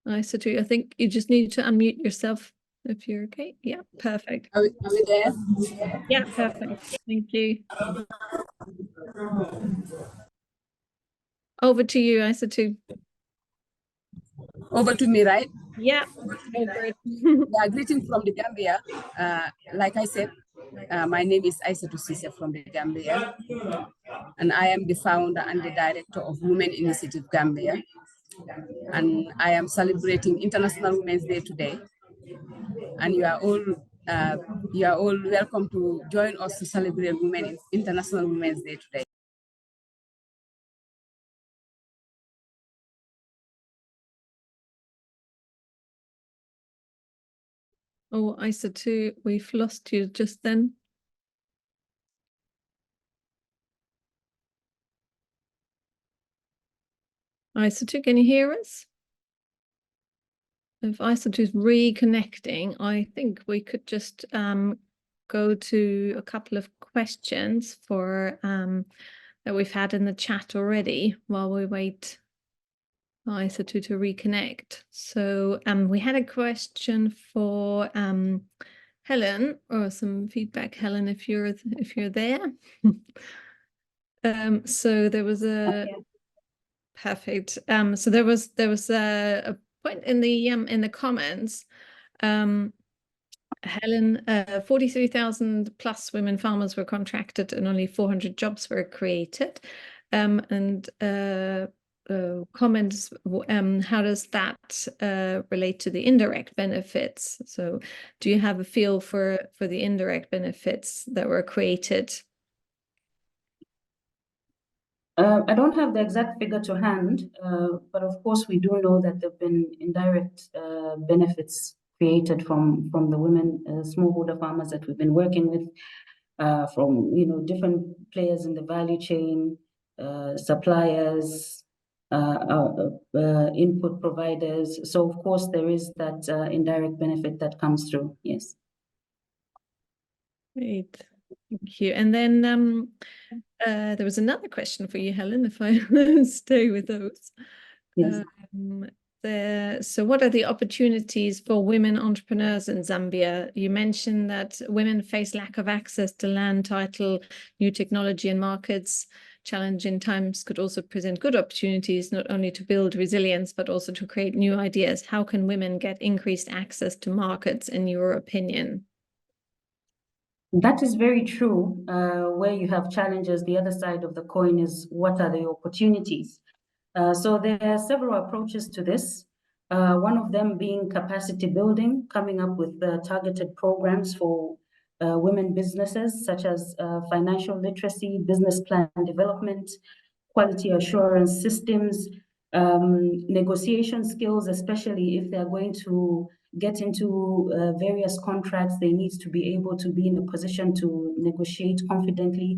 Aissatou, I think you just need to unmute yourself if you're okay. Yeah, perfect. Are we there? Yeah, perfect. Thank you. Over to you, Aissatou. Over to me, right? Yeah, over. Yeah, greeting from the Gambia. Like I said, my name is Aissatou Cissé from the Gambia, and I am the founder and the director of Women Initiative Gambia. And I am celebrating International Women's Day today. And you are all welcome to join us to celebrate International Women's Day today. Oh, Aissatou, we've lost you just then. Aissatou, can you hear us? If Aissatou's reconnecting, I think we could just go to a couple of questions for that we've had in the chat already while we wait for Aissatou to reconnect. So we had a question for Helen, or some feedback, Helen, if you're there. So there was a perfect. So there was a point in the comments. Helen, 43,000 plus women farmers were contracted and only 400 jobs were created. And comments, how does that relate to the indirect benefits? So do you have a feel for the indirect benefits that were created? I don't have the exact figure to hand, but of course we do know that there have been indirect benefits created from the women smallholder farmers that we've been working with, from different players in the value chain, suppliers, input providers. So of course there is that indirect benefit that comes through. Yes. Great, thank you. And then there was another question for you, Helen, if I stay with those. Yes. So what are the opportunities for women entrepreneurs in Zambia? You mentioned that women face lack of access to land title, new technology and markets. Challenging times could also present good opportunities, not only to build resilience, but also to create new ideas. How can women get increased access to markets, in your opinion? That is very true. Where you have challenges, the other side of the coin is what are the opportunities? So there are several approaches to this. One of them being capacity building, coming up with targeted programs for women businesses, such as financial literacy, business plan development, quality assurance systems, negotiation skills, especially if they're going to get into various contracts, they need to be able to be in a position to negotiate confidently.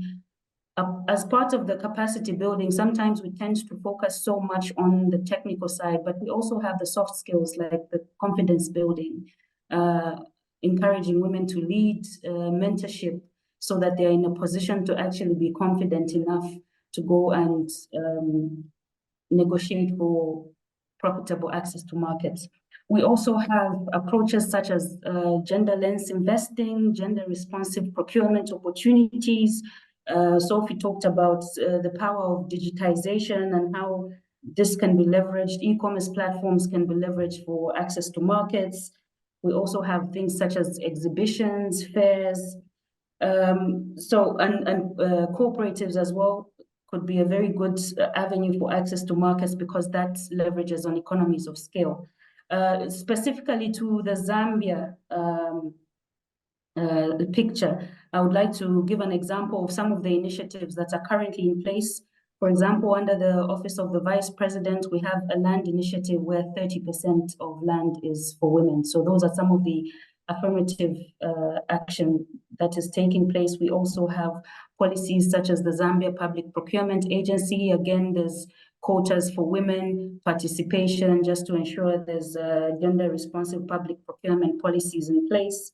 As part of the capacity building, sometimes we tend to focus so much on the technical side, but we also have the soft skills like the confidence building, encouraging women to lead, mentorship, so that they're in a position to actually be confident enough to go and negotiate for profitable access to markets. We also have approaches such as gender lens investing, gender responsive procurement opportunities. Sophie talked about the power of digitization and how this can be leveraged. E-commerce platforms can be leveraged for access to markets. We also have things such as exhibitions, fairs, cooperatives as well could be a very good avenue for access to markets, because that leverages on economies of scale. Specifically to the Zambia picture, I would like to give an example of some of the initiatives that are currently in place. For example, under the Office of the Vice President, we have a land initiative where 30% of land is for women. So those are some of the affirmative action that is taking place. We also have policies such as the Zambia Public Procurement Agency. Again, there's quotas for women, participation, just to ensure there's gender responsive public procurement policies in place.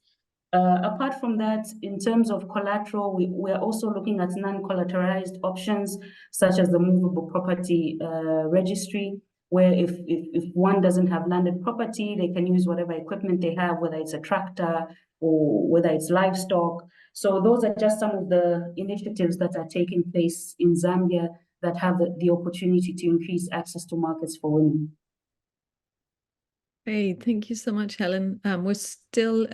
Apart from that, in terms of collateral, we're also looking at non-collateralized options, such as the movable property registry, where if one doesn't have landed property, they can use whatever equipment they have, whether it's a tractor or whether it's livestock. So those are just some of the initiatives that are taking place in Zambia that have the opportunity to increase access to markets for women. Great, thank you so much, Helen. We're still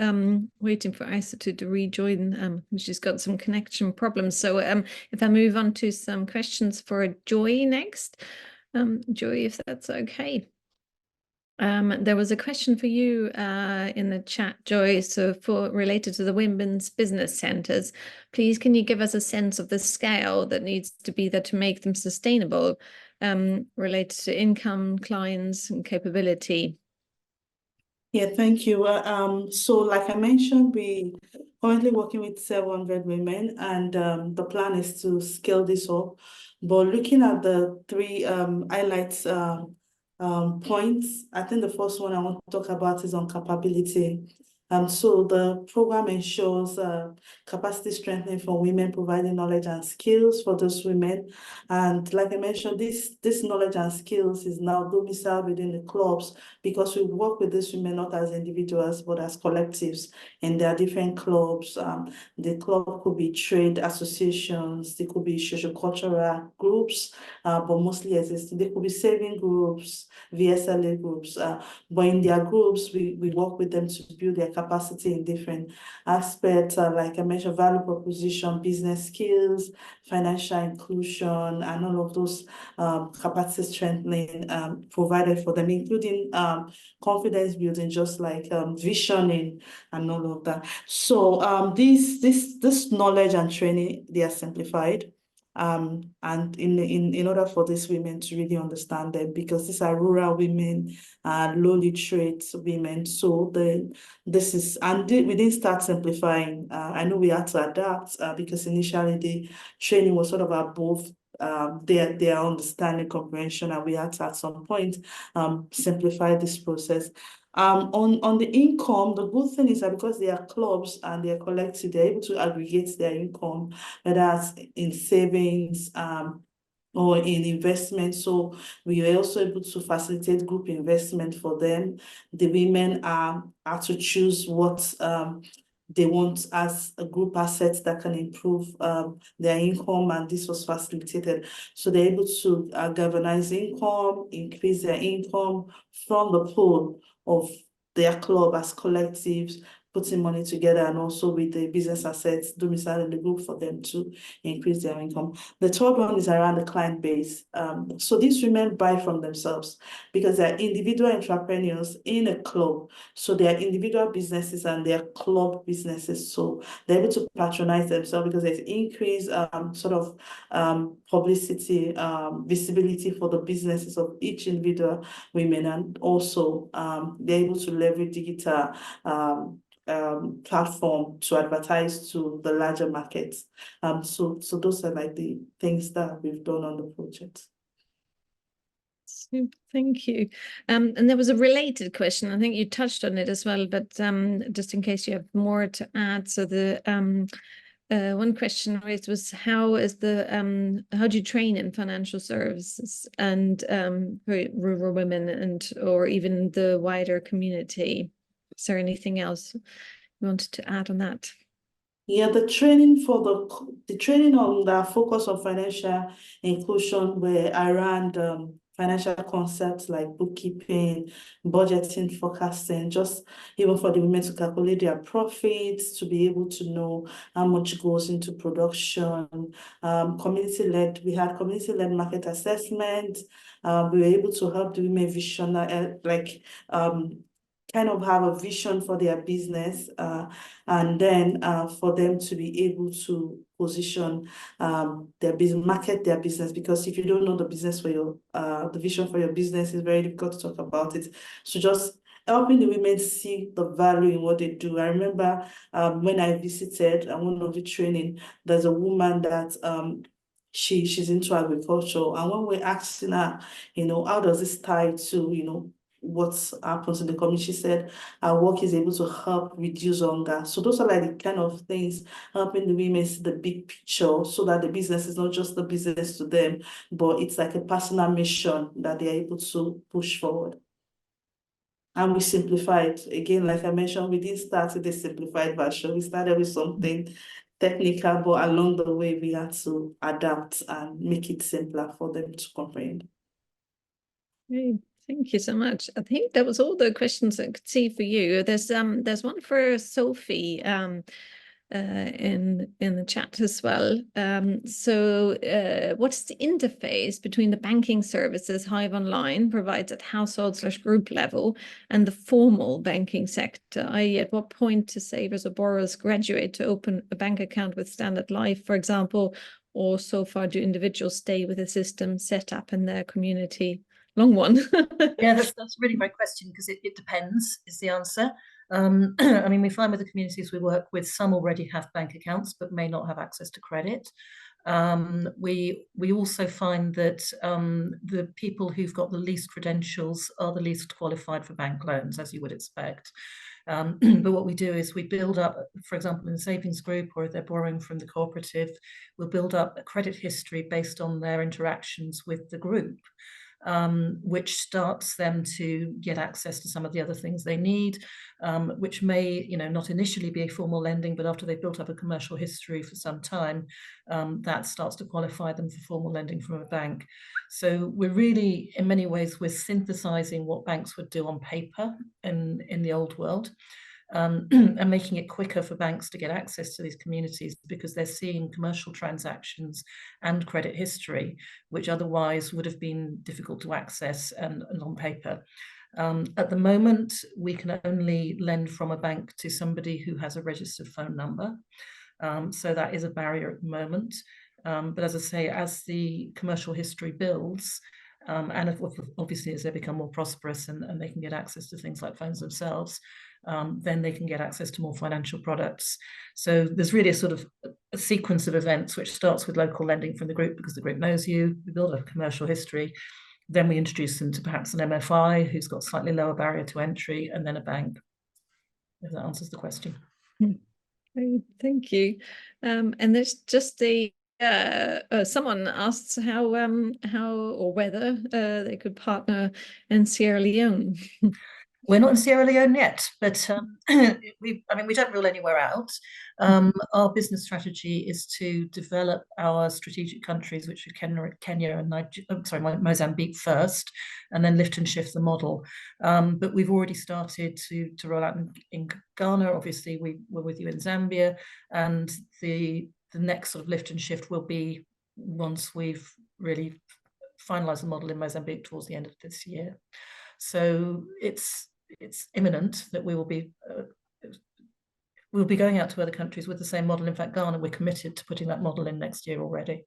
waiting for Isa to rejoin. She's got some connection problems. So if I move on to some questions for Joy next. Joy, if that's okay. There was a question for you in the chat, Joy, so related to the women's business centers. Please, can you give us a sense of the scale that needs to be there to make them sustainable, related to income, clients, and capability? Yeah, thank you. So like I mentioned, we currently working with 700 women, and the plan is to scale this up. But looking at the three highlights points, I think the first one I want to talk about is on capability. So the program ensures capacity strengthening for women, providing knowledge and skills for those women. And like I mentioned, this knowledge and skills is now domiciled within the clubs, because we work with these women not as individuals, but as collectives. And there are different clubs. The club could be trade associations, they could be social-cultural groups, but mostly existing. They could be saving groups, VSLA groups. But in their groups, we work with them to build their capacity in different aspects, like I mentioned, value proposition, business skills, financial inclusion, and all of those capacity strengthening provided for them, including confidence building, just like visioning and all of that. So this knowledge and training, they are simplified. And in order for these women to really understand them, because these are rural women, low literate women. So this is, and we didn't start simplifying. I know we had to adapt because initially the training was sort of above their understanding, comprehension, and we had to at some point simplify this process. On the income, the good thing is that because they are clubs and they are collective, they're able to aggregate their income, whether that's in savings or in investment. So we are also able to facilitate group investment for them. The women are to choose what they want as a group asset that can improve their income, and this was facilitated. So they're able to galvanize income, increase their income from the pool of their club as collectives, putting money together, and also with the business assets domiciled in the group for them to increase their income. The third one is around the client base. So these women buy from themselves because they're individual entrepreneurs in a club. So they are individual businesses and they are club businesses. So they're able to patronize themselves because there's increased publicity, visibility for the businesses of each individual women, and also they're able to leverage digital platform to advertise to the larger markets. So those are like the things that we've done on the project. Super, thank you. And there was a related question. I think you touched on it as well, but just in case you have more to add. So the one question raised was how do you train in financial services and for rural women and or even the wider community? Is there anything else you wanted to add on that? Yeah, the training on the focus on financial inclusion were around financial concepts like bookkeeping, budgeting, forecasting, just even for the women to calculate their profits, to be able to know how much goes into production. Community-led, we had community-led market assessment. We were able to help the women vision, kind of have a vision for their business, and then for them to be able to position their business, market their business, because if you don't know the business for your, the vision for your business, is very difficult to talk about it. So just helping the women see the value in what they do. I remember when I visited one of the training, there's a woman that she's into agriculture, and when we're asking her, how does this tie to, what happens in the community, she said our work is able to help reduce hunger. So those are like the kind of things, helping the women see the big picture, so that the business is not just the business to them, but it's like a personal mission that they're able to push forward. And we simplified. Again, like I mentioned, we didn't start with a simplified version. We started with something technical, but along the way, we had to adapt and make it simpler for them to comprehend. Great. Thank you so much. I think that was all the questions I could see for you. There's one for Sophie in the chat as well. What's the interface between the banking services Hive Online provides at household/group level and the formal banking sector? I.e., at what point do savers or borrowers graduate to open a bank account with Standard Life, for example, or so far do individuals stay with a system set up in their community? Long one. Yeah, that's a really great question, because it depends is the answer. I mean, we find with the communities we work with, some already have bank accounts but may not have access to credit. We also find that the people who've got the least credentials are the least qualified for bank loans, as you would expect. But what we do is we build up, for example, in the savings group, or if they're borrowing from the cooperative, we'll build up a credit history based on their interactions with the group. Which starts them to get access to some of the other things they need, which may, not initially be a formal lending, but after they've built up a commercial history for some time, that starts to qualify them for formal lending from a bank. So we're really, in many ways, we're synthesizing what banks would do on paper in the old world. And making it quicker for banks to get access to these communities, because they're seeing commercial transactions and credit history, which otherwise would have been difficult to access and on paper. At the moment, we can only lend from a bank to somebody who has a registered phone number. So that is a barrier at the moment. But as I say, as the commercial history builds, and obviously as they become more prosperous and they can get access to things like phones themselves, then they can get access to more financial products. So there's really a sort of a sequence of events which starts with local lending from the group because the group knows you, we build a commercial history, then we introduce them to perhaps an MFI who's got slightly lower barrier to entry, and then a bank, if that answers the question. Great, thank you. And there's just someone asks how or whether they could partner in Sierra Leone. We're not in Sierra Leone yet, but we don't rule anywhere out. Our business strategy is to develop our strategic countries, which are Kenya and Mozambique first, and then lift and shift the model. But we've already started to roll out in Ghana. Obviously, we were with you in Zambia, and the next sort of lift and shift will be once we've really finalised the model in Mozambique towards the end of this year. So it's imminent that we will be we'll be going out to other countries with the same model. In fact, Ghana, we're committed to putting that model in next year already.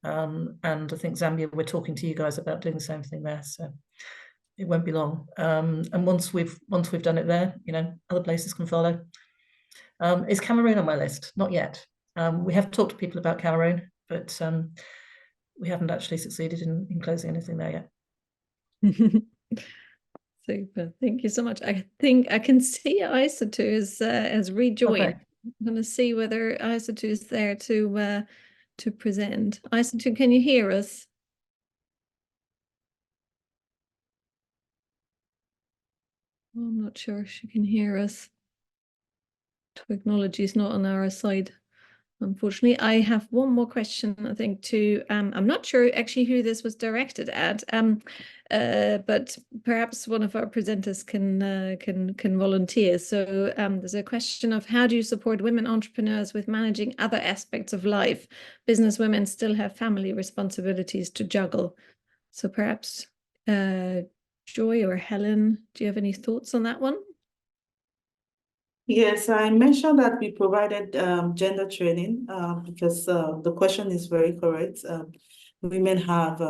And I think Zambia, we're talking to you guys about doing the same thing there. So it won't be long. And once we've done it there, you know, other places can follow. Is Cameroon on my list? Not yet. We have talked to people about Cameroon, but we haven't actually succeeded in closing anything there yet. Super, thank you so much. I think I can see Isatu has rejoined. Okay. I'm going to see whether Isatu is there to present. Isatu, can you hear us? Well, I'm not sure if she can hear us. Technology is not on our side, unfortunately. I have one more question, I think, to I'm not sure actually who this was directed at, but perhaps one of our presenters can volunteer. So there's a question of how do you support women entrepreneurs with managing other aspects of life? Business women still have family responsibilities to juggle. So perhaps Joy or Helen, do you have any thoughts on that one? Yes, I mentioned that we provided gender training because the question is very correct. Women have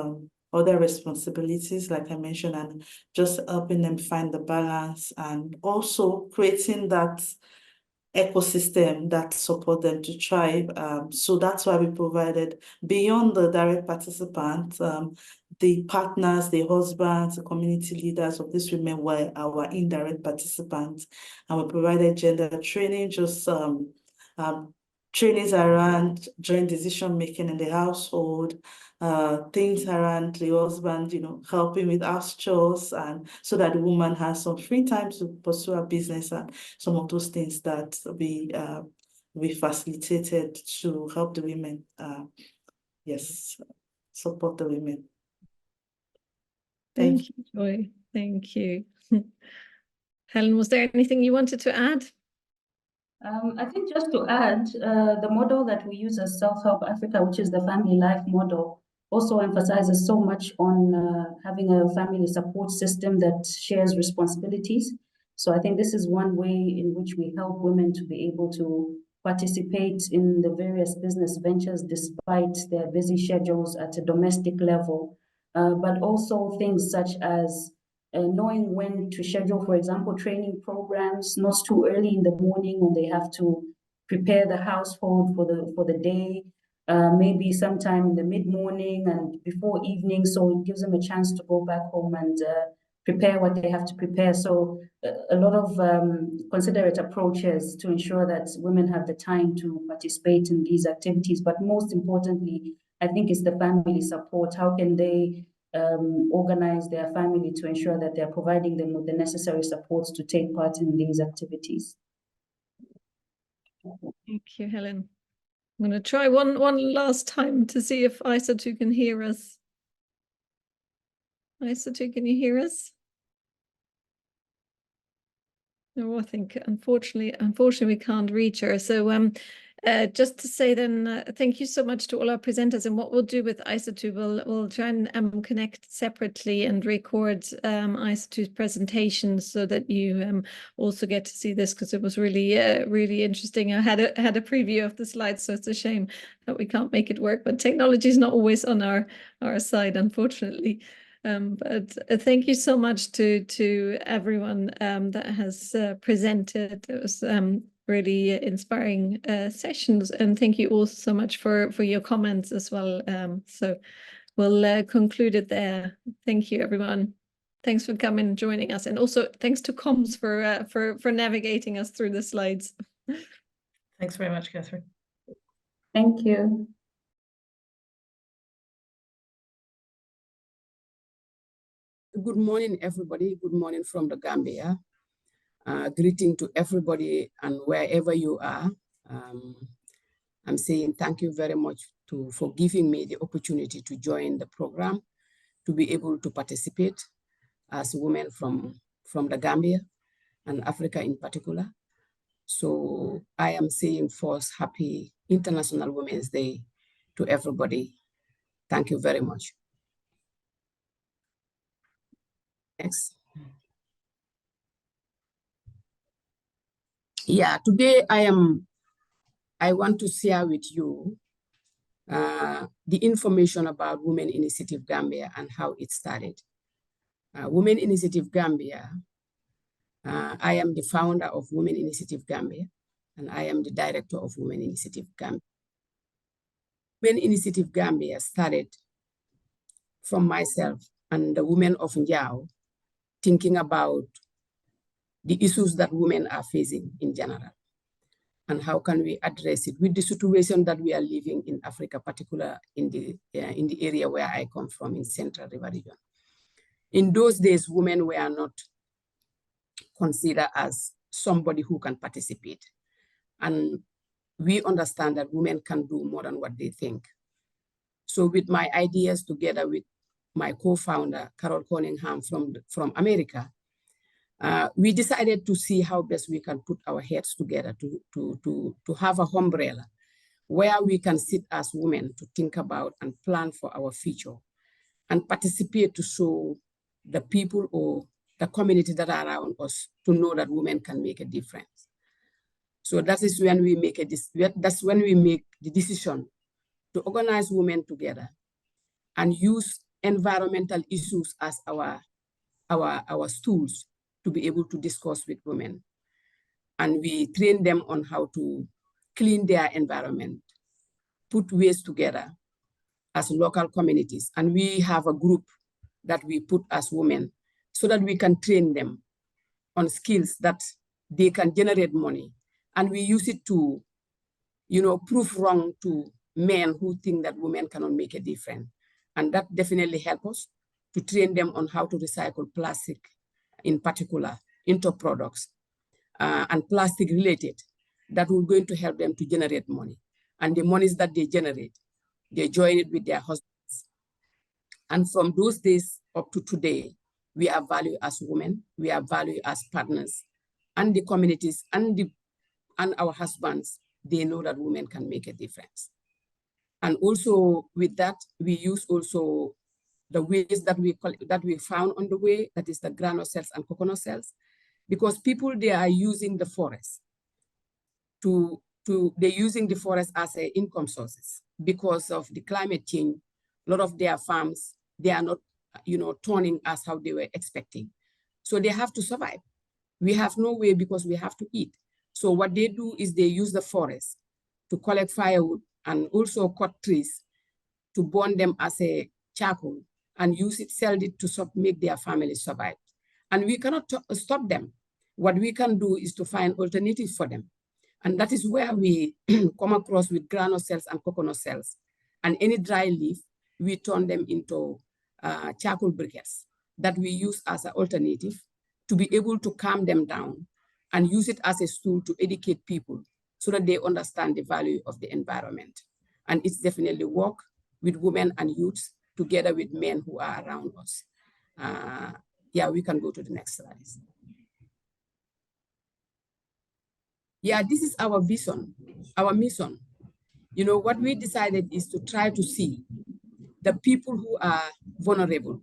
other responsibilities, like I mentioned, and just helping them find the balance and also creating that ecosystem that support them to thrive. So that's why we provided, beyond the direct participants, the partners, the husbands, the community leaders of these women were our indirect participants. And we provided gender training, just trainings around joint decision making in the household, things around the husband, you know, helping with house chores, and so that the woman has some free time to pursue her business, and some of those things that we facilitated to help the women, support the women. Thank you, Joy. Thank you. Helen, was there anything you wanted to add? I think just to add, the model that we use as Self-Help Africa, which is the family life model, also emphasizes so much on having a family support system that shares responsibilities. So I think this is one way in which we help women to be able to participate in the various business ventures despite their busy schedules at a domestic level, but also things such as knowing when to schedule, for example, training programs, not too early in the morning when they have to prepare the household for the day, maybe sometime in the mid-morning and before evening, so it gives them a chance to go back home and prepare what they have to prepare. So a lot of considerate approaches to ensure that women have the time to participate in these activities. But most importantly, I think it's the family support. How can they organize their family to ensure that they're providing them with the necessary supports to take part in these activities? Thank you, Helen. I'm going to try one last time to see if Isatu can hear us. Isatu, can you hear us? No, I think unfortunately we can't reach her. So Just to say then, thank you so much to all our presenters. And what we'll do with ISA2, we'll try and connect separately and record ISA2's presentations so that you also get to see this, because it was really really interesting. I had a preview of the slides, so it's a shame that we can't make it work. But technology is not always on our side, unfortunately. But thank you so much to everyone that has presented. It was really inspiring sessions, and thank you all so much for your comments as well. So we'll conclude it there. Thank you, everyone. Thanks for coming and joining us, and also thanks to Comms for navigating us through the slides. Thanks very much, Catherine. Thank you. Good morning, everybody. Good morning from the Gambia. Greeting to everybody and wherever you are. I'm saying thank you very much for giving me the opportunity to join the program, to be able to participate as women from the Gambia and Africa in particular. So I am saying first, happy International Women's Day to everybody. Thank you very much. Next. Yeah, today I want to share with you the information about Women Initiative Gambia and how it started. Women Initiative Gambia, I am the founder of Women Initiative Gambia, and I am the director of Women Initiative Gambia. Women Initiative Gambia started from myself and the women of Njao, thinking about the issues that women are facing in general, and how can we address it with the situation that we are living in Africa, particularly in the area where I come from, in Central River region. In those days, women were not considered as somebody who can participate. And we understand that women can do more than what they think. So with my ideas, together with my co-founder, Carol Cunningham from America, we decided to see how best we can put our heads together to have a umbrella where we can sit as women to think about and plan for our future and participate to show the people or the community that are around us to know that women can make a difference. So that is when we make that's when we make the decision to organize women together and use environmental issues as our tools to be able to discuss with women. And we train them on how to clean their environment, put waste together as local communities. And we have a group that we put as women so that we can train them on skills that they can generate money. And we use it to, prove wrong to men who think that women cannot make a difference. And that definitely helps us to train them on how to recycle plastic, in particular, into products and plastic related, that will going to help them to generate money. And the monies that they generate, they join it with their husbands. And from those days up to today, we are valued as women, we are valued as partners, and the communities and our husbands, they know that women can make a difference. And also with that, we use also the ways that we found on the way, that is the granule cells and coconut cells, because people, they are using the forest they're using the forest as a income sources because of the climate change. A lot of their farms, they are not, turning as how they were expecting. So they have to survive. We have no way because we have to eat. So what they do is they use the forest to collect firewood and also cut trees to burn them as a charcoal and use it, sell it to make their families survive. And we cannot stop them. What we can do is to find alternatives for them. And that is where we come across with granule cells and coconut cells. And any dry leaf, we turn them into charcoal briquettes that we use as an alternative to be able to calm them down and use it as a tool to educate people so that they understand the value of the environment. And it's definitely work with women and youths together with men who are around us. Yeah, we can go to the next slide. Yeah, this is our vision, our mission. You know, what we decided is to try to see the people who are vulnerable,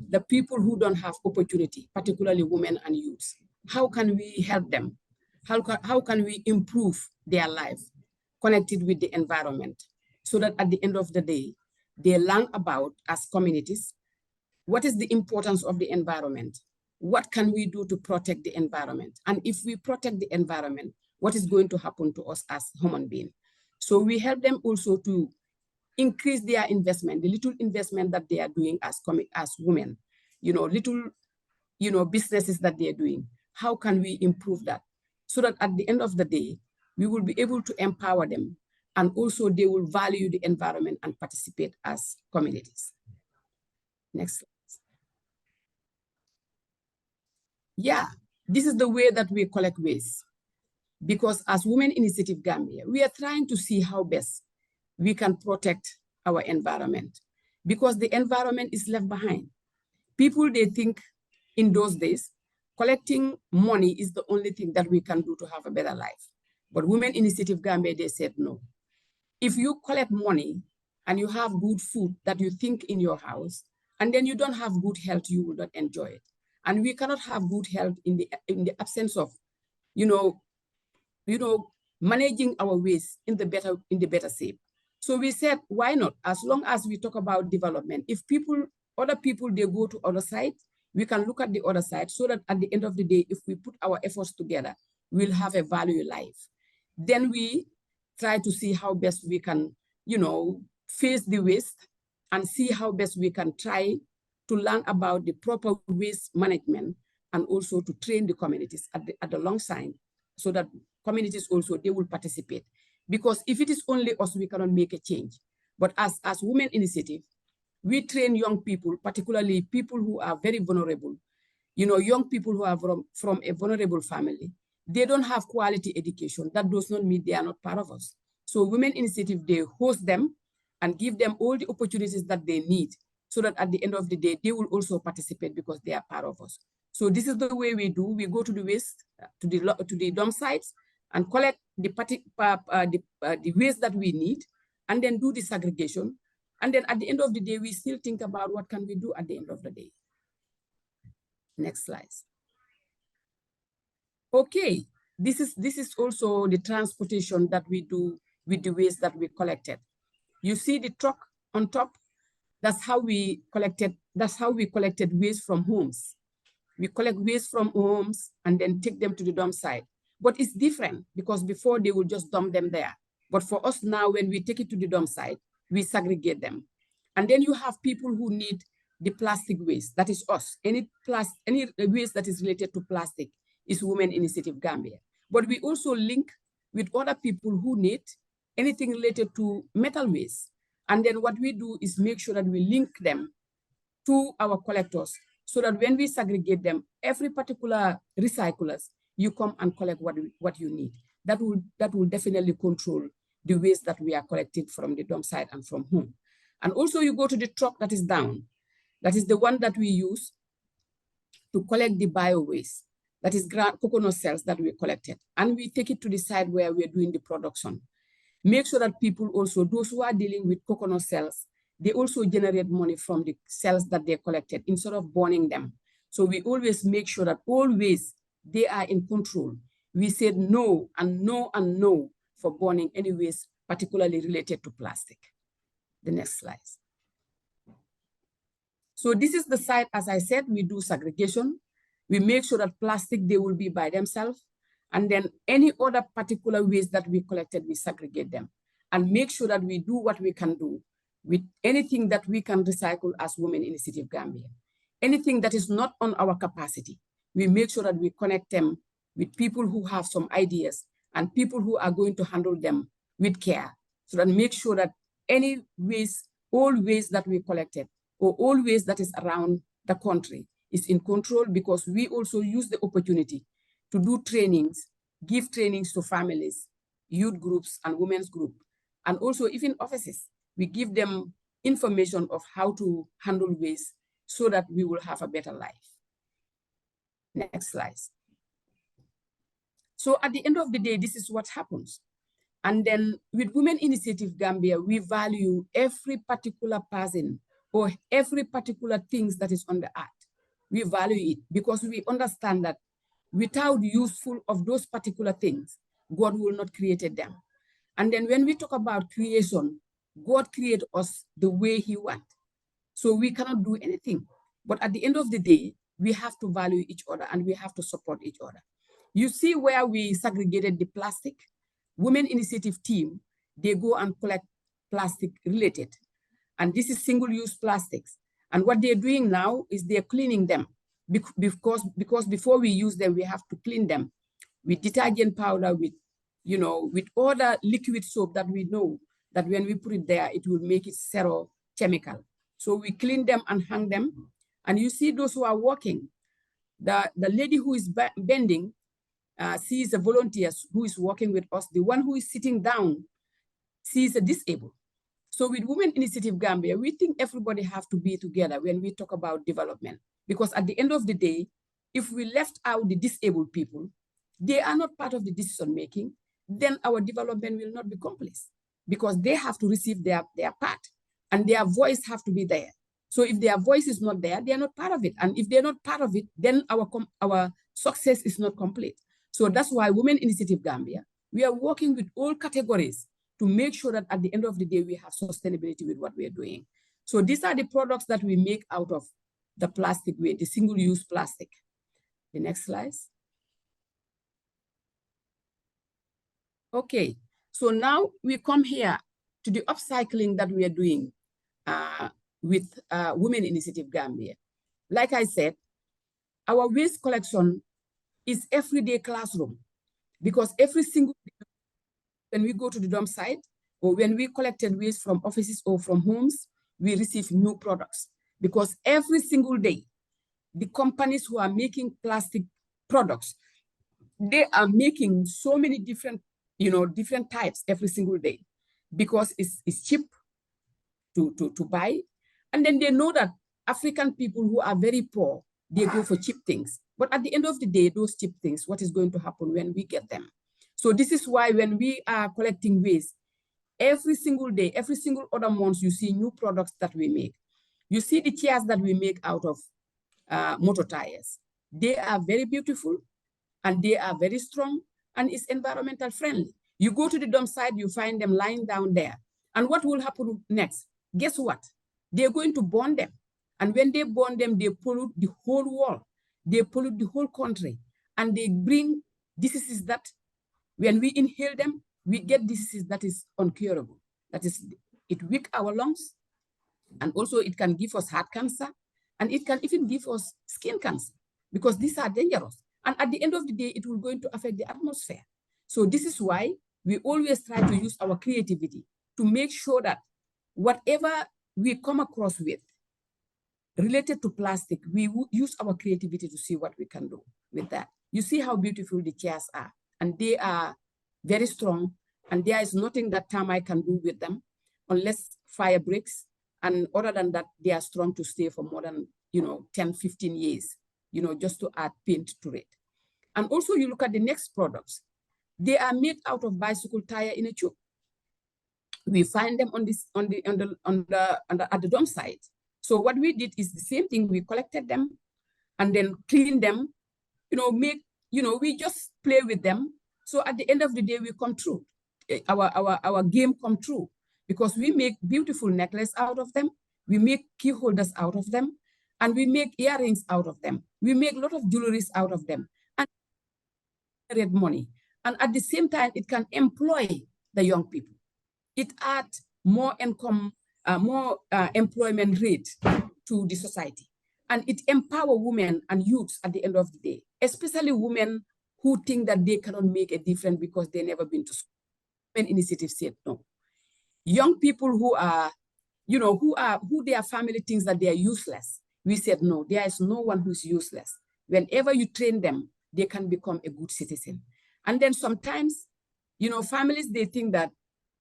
the people who don't have opportunity, particularly women and youths. How can we help them? How can we improve their life connected with the environment so that at the end of the day, they learn about, as communities, what is the importance of the environment? What can we do to protect the environment? And if we protect the environment, what is going to happen to us as human beings? So we help them also to increase their investment, the little investment that they are doing as women, little, businesses that they are doing. How can we improve that? So that at the end of the day, we will be able to empower them, and also they will value the environment and participate as communities. Next slide. Yeah, this is the way that we collect waste. Because as Women Initiative Gambia, we are trying to see how best we can protect our environment, because the environment is left behind. People, they think in those days, collecting money is the only thing that we can do to have a better life. But Women Initiative Gambia, they said no. If you collect money and you have good food that you think in your house, and then you don't have good health, you will not enjoy it. And we cannot have good health in the absence of, managing our waste in the better shape. So we said, why not? As long as we talk about development, if other people, they go to other side, we can look at the other side, so that at the end of the day, if we put our efforts together, we'll have a value life. Then we try to see how best we can, face the waste and see how best we can try to learn about the proper waste management, and also to train the communities at the long side, so that communities also, they will participate. Because if it is only us, we cannot make a change. But as Women Initiative, we train young people, particularly people who are very vulnerable, young people who are from a vulnerable family. They don't have quality education. That does not mean they are not part of us. So Women Initiative, they host them and give them all the opportunities that they need, so that at the end of the day, they will also participate because they are part of us. So this is the way we do. We go to the waste, to the dump sites, and collect the waste that we need, and then do the segregation. And then at the end of the day, we still think about what can we do at the end of the day. Next slide. Okay, this is also the transportation that we do with the waste that we collected. You see the truck on top? That's how we collected waste from homes. We collect waste from homes and then take them to the dump site. But it's different, because before they would just dump them there. But for us now, when we take it to the dump site, we segregate them. And then you have people who need the plastic waste. That is us. Any waste that is related to plastic is Women Initiative Gambia. But we also link with other people who need anything related to metal waste. And then what we do is make sure that we link them to our collectors, so that when we segregate them, every particular recyclers, you come and collect what you need. That will definitely control the waste that we are collecting from the dump site and from home. And also you go to the truck that is down. That is the one that we use to collect the bio waste. That is coconut shells that we collected. And we take it to the site where we're doing the production. Make sure that people also, those who are dealing with coconut shells, they also generate money from the cells that they collected instead of burning them. So we always make sure that always they are in control. We said no and no and no for burning any waste, particularly related to plastic. The next slide. So this is the site, as I said, we do segregation. We make sure that plastic, they will be by themselves. And then any other particular waste that we collected, we segregate them. And make sure that we do what we can do with anything that we can recycle as Women Initiative Gambia. Anything that is not on our capacity, we make sure that we connect them with people who have some ideas and people who are going to handle them with care. So that make sure that any waste, all waste that we collected, or all waste that is around the country is in control, because we also use the opportunity to do trainings, give trainings to families, youth groups, and women's group, and also even offices. We give them information of how to handle waste so that we will have a better life. Next slide. So at the end of the day, this is what happens. And then with Women Initiative Gambia, we value every particular person or every particular things that is on the earth. We value it because we understand that without useful of those particular things, God will not create them. And then when we talk about creation, God created us the way he wants. So we cannot do anything. But at the end of the day, we have to value each other and we have to support each other. You see where we segregated the plastic? Women Initiative team, they go and collect plastic related. And this is single-use plastics. And what they're doing now is they're cleaning them because before we use them, we have to clean them with detergent powder, with all the liquid soap that we know that when we put it there, it will make it zero chemical. So we clean them and hang them. And you see those who are working, the lady who is bending, she is a volunteer who is working with us. The one who is sitting down, she is a disabled. So with Women Initiative Gambia, we think everybody have to be together when we talk about development. Because at the end of the day, if we left out the disabled people, they are not part of the decision making, then our development will not be complete because they have to receive their part and their voice have to be there. So if their voice is not there, they are not part of it. And if they're not part of it, then our success is not complete. So that's why Women Initiative Gambia, we are working with all categories to make sure that at the end of the day, we have sustainability with what we are doing. So these are the products that we make out of the plastic waste, the single-use plastic. The next slide. Okay, so now we come here to the upcycling that we are doing with Women Initiative Gambia. Like I said, our waste collection is everyday classroom because every single day when we go to the dump site or when we collected waste from offices or from homes, we receive new products because every single day, the companies who are making plastic products, they are making so many different types every single day because it's cheap to buy. And then they know that African people who are very poor, they go for cheap things. But at the end of the day, those cheap things, what is going to happen when we get them? So this is why when we are collecting waste, every single day, every single other month, you see new products that we make. You see the chairs that we make out of motor tires. They are very beautiful and they are very strong and it's environmental friendly. You go to the dump site, you find them lying down there. And what will happen next? Guess what? They're going to burn them. And when they burn them, they pollute the whole world. They pollute the whole country. And they bring diseases that when we inhale them, we get diseases that is uncurable. That is, it weak our lungs. And also it can give us heart cancer. And it can even give us skin cancer because these are dangerous. And at the end of the day, it will going to affect the atmosphere. So this is why we always try to use our creativity to make sure that whatever we come across with related to plastic, we use our creativity to see what we can do with that. You see how beautiful the chairs are, and they are very strong, and there is nothing that termite can do with them unless fire breaks. And other than that, they are strong to stay for more than 10, 15 years, just to add paint to it. And also you look at the next products. They are made out of bicycle tire in a tube. We find them at the dump site. So what we did is the same thing. We collected them and then cleaned them, we just play with them. So at the end of the day, we come true. Our game come true because we make beautiful necklaces out of them. We make key holders out of them. And we make earrings out of them. We make a lot of jewelries out of them. And generate money. And at the same time, it can employ the young people. It adds more income, more employment rate to the society. And it empowers women and youths at the end of the day, especially women who think that they cannot make a difference because they've never been to school. Women Initiative said no. Young people who are, who their family thinks that they are useless. We said, no, there is no one who's useless. Whenever you train them, they can become a good citizen. And then sometimes, families, they think that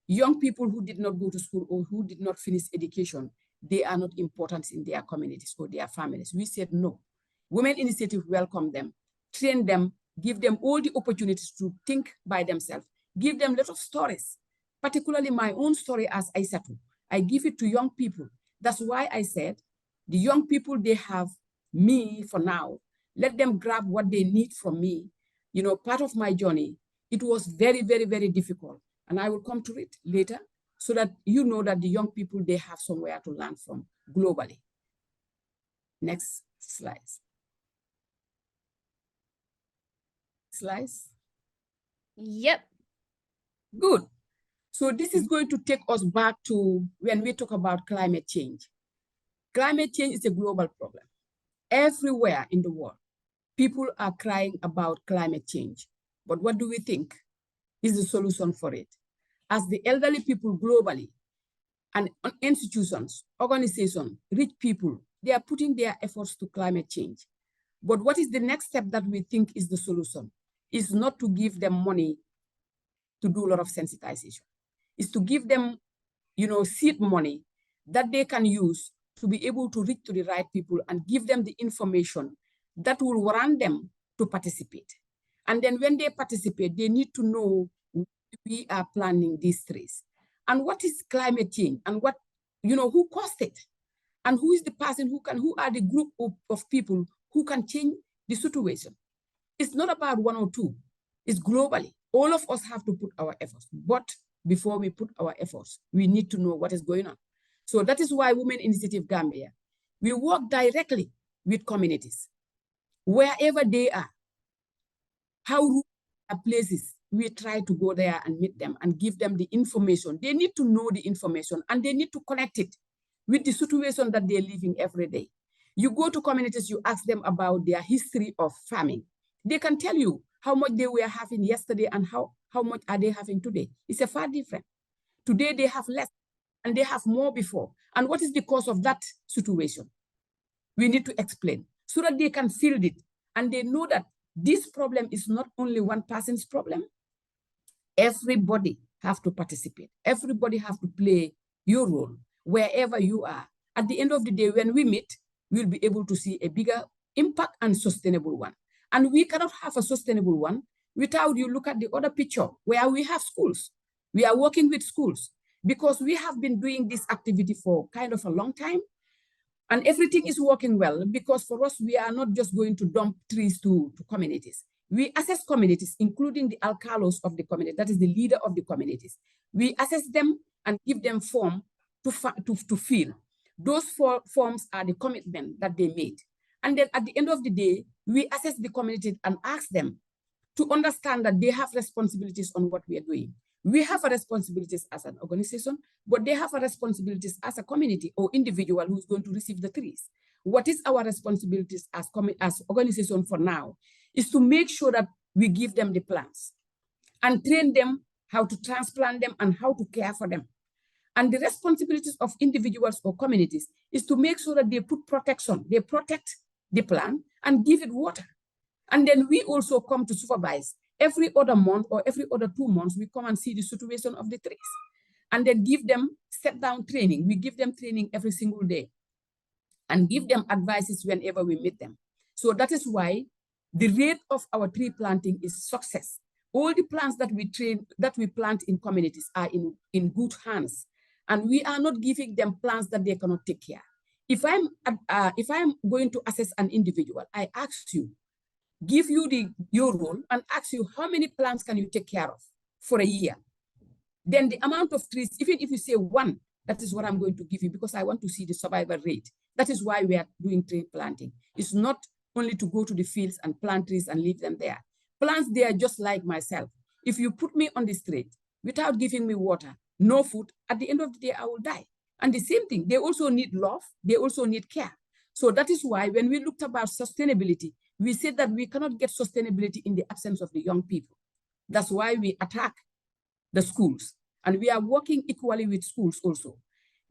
young people who did not go to school or who did not finish education, they are not important in their communities or their families. We said, no. Women Initiative welcome them, train them, give them all the opportunities to think by themselves, give them a lot of stories, particularly my own story as Aissatou. I give it to young people. That's why I said, the young people, they have me for now. Let them grab what they need from me. You know, part of my journey, it was very, very, very difficult. And I will come to it later so that you know that the young people, they have somewhere to learn from globally. Next slide. Slides. Yep. Good. So this is going to take us back to when we talk about climate change. Climate change is a global problem. Everywhere in the world, people are crying about climate change. But what do we think is the solution for it? As the elderly people globally, and institutions, organizations, rich people, they are putting their efforts to climate change. But what is the next step that we think is the solution? Is not to give them money to do a lot of sensitization. Is to give them, you know, seed money that they can use to be able to reach to the right people and give them the information that will warrant them to participate. And then when they participate, they need to know we are planting these trees. And what is climate change? And what, you know, who caused it? And who is the person who are the group of people who can change the situation? It's not about one or two, it's globally. All of us have to put our efforts. But before we put our efforts, we need to know what is going on. So that is why Women Initiative Gambia, we work directly with communities, wherever they are, how rural places, we try to go there and meet them and give them the information. They need to know the information and they need to connect it with the situation that they're living every day. You go to communities, you ask them about their history of farming. They can tell you how much they were having yesterday and how much are they having today. It's a far different. Today they have less and they have more before. And what is the cause of that situation? We need to explain so that they can feel it and they know that this problem is not only one person's problem. Everybody have to participate. Everybody have to play your role wherever you are. At the end of the day, when we meet, we'll be able to see a bigger impact and sustainable one. And we cannot have a sustainable one without you look at the other picture where we have schools. We are working with schools because we have been doing this activity for kind of a long time. And everything is working well because for us, we are not just going to dump trees to communities. We assess communities, including the alcalos of the community, that is the leader of the communities. We assess them and give them form to fill. Those forms are the commitment that they made. And then at the end of the day, we assess the community and ask them to understand that they have responsibilities on what we are doing. We have a responsibilities as an organization, but they have a responsibilities as a community or individual who's going to receive the trees. What is our responsibilities as organization for now is to make sure that we give them the plants and train them how to transplant them and how to care for them. And the responsibilities of individuals or communities is to make sure that they put protection, they protect the plant and give it water. And then we also come to supervise. Every other month or every other 2 months, we come and see the situation of the trees and then give them step-down training. We give them training every single day and give them advices whenever we meet them. So that is why the rate of our tree planting is success. All the plants that we plant in communities are in good hands. And we are not giving them plants that they cannot take care. If I'm going to assess an individual, I ask you, give you your role and ask you how many plants can you take care of for a year. Then the amount of trees, even if you say 1, that is what I'm going to give you because I want to see the survival rate. That is why we are doing tree planting. It's not only to go to the fields and plant trees and leave them there. Plants, they are just like myself. If you put me on the street without giving me water, no food, at the end of the day, I will die. And the same thing, they also need love, they also need care. So that is why when we looked about sustainability, we said that we cannot get sustainability in the absence of the young people. That's why we attack the schools. And we are working equally with schools also.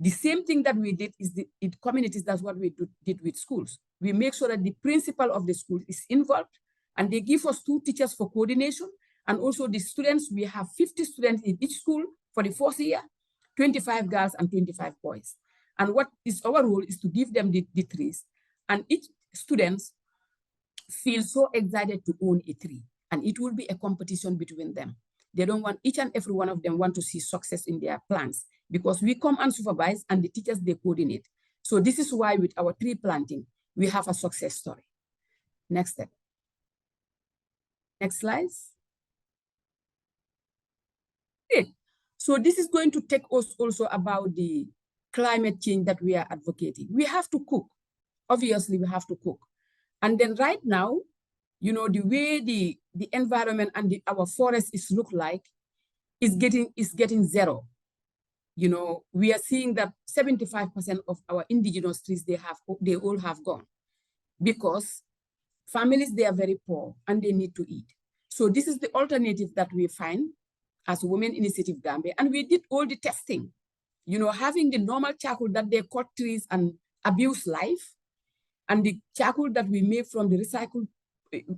The same thing that we did is in communities, that's what we did with schools. We make sure that the principal of the school is involved and they give us 2 teachers for coordination. And also the students, we have 50 students in each school for the 4th year, 25 girls and 25 boys. And what is our role is to give them the trees. And each student feels so excited to own a tree. And it will be a competition between them. They don't want, each and every one of them want to see success in their plans, because we come and supervise and the teachers, they coordinate. So this is why with our tree planting, we have a success story. Next step. Next slide. Okay. So this is going to take us also about the climate change that we are advocating. We have to cook. Obviously, we have to cook. And then right now, you know, the way the environment and our forest is look like is getting zero. You know, we are seeing that 75% of our indigenous trees, they all have gone, because families, they are very poor and they need to eat. So this is the alternative that we find as Women Initiative Gambia. And we did all the testing, you know, having the normal charcoal that they cut trees and abuse life, and the charcoal that we make from the recycled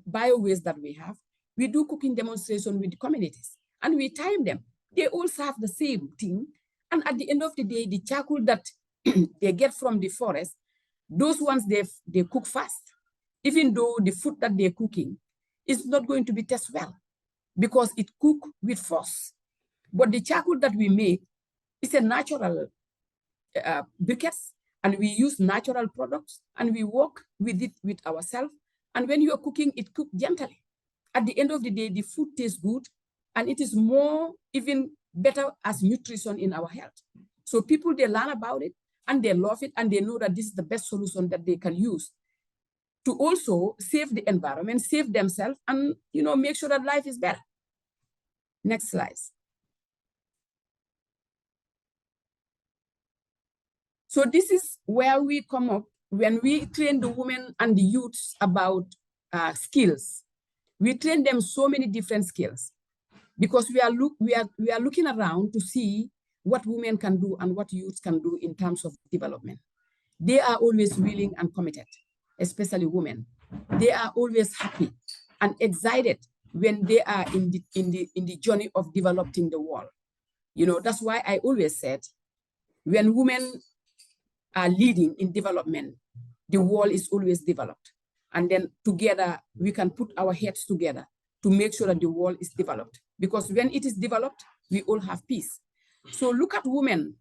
bio-waste that we have. We do cooking demonstration with the communities and we time them. They all serve the same thing. And at the end of the day, the charcoal that they get from the forest, those ones they cook fast, even though the food that they're cooking is not going to be tasted well because it cooked with force. But the charcoal that we make is a natural briquettes, and we use natural products and we work with it with ourselves. And when you are cooking, it cooked gently. At the end of the day, the food tastes good and it is more even better as nutrition in our health. So people, they learn about it and they love it and they know that this is the best solution that they can use to also save the environment, save themselves, and, you know, make sure that life is better. Next slide. So this is where we come up when we train the women and the youths about skills. We train them so many different skills because we are looking around to see what women can do and what youths can do in terms of development. They are always willing and committed, especially women. They are always happy and excited when they are in the journey of developing the world. You know, that's why I always said, when women are leading in development, the world is always developed. And then together, we can put our heads together to make sure that the world is developed. Because when it is developed, we all have peace. So look at women.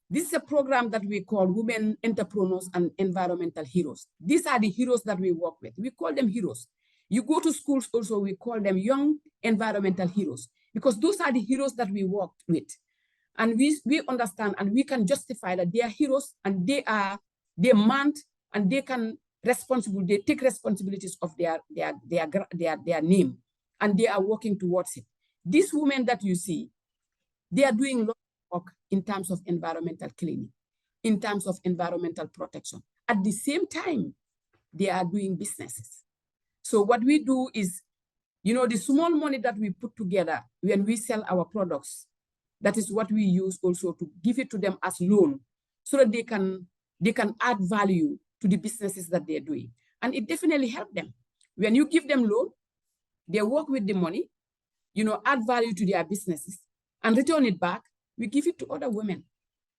This is a program that we call Women Entrepreneurs and Environmental Heroes. These are the heroes that we work with. We call them heroes. You go to schools also, we call them young environmental heroes, because those are the heroes that we work with. And we understand and we can justify that they are heroes and they mount and they take responsibilities of their name, and they are working towards it. These women that you see, they are doing a lot of work in terms of environmental cleaning, in terms of environmental protection. At the same time, they are doing businesses. So what we do is, you know, the small money that we put together when we sell our products, that is what we use also to give it to them as loan, so that they can add value to the businesses that they're doing. And it definitely helps them. When you give them loan, they work with the money, you know, add value to their businesses and return it back. We give it to other women.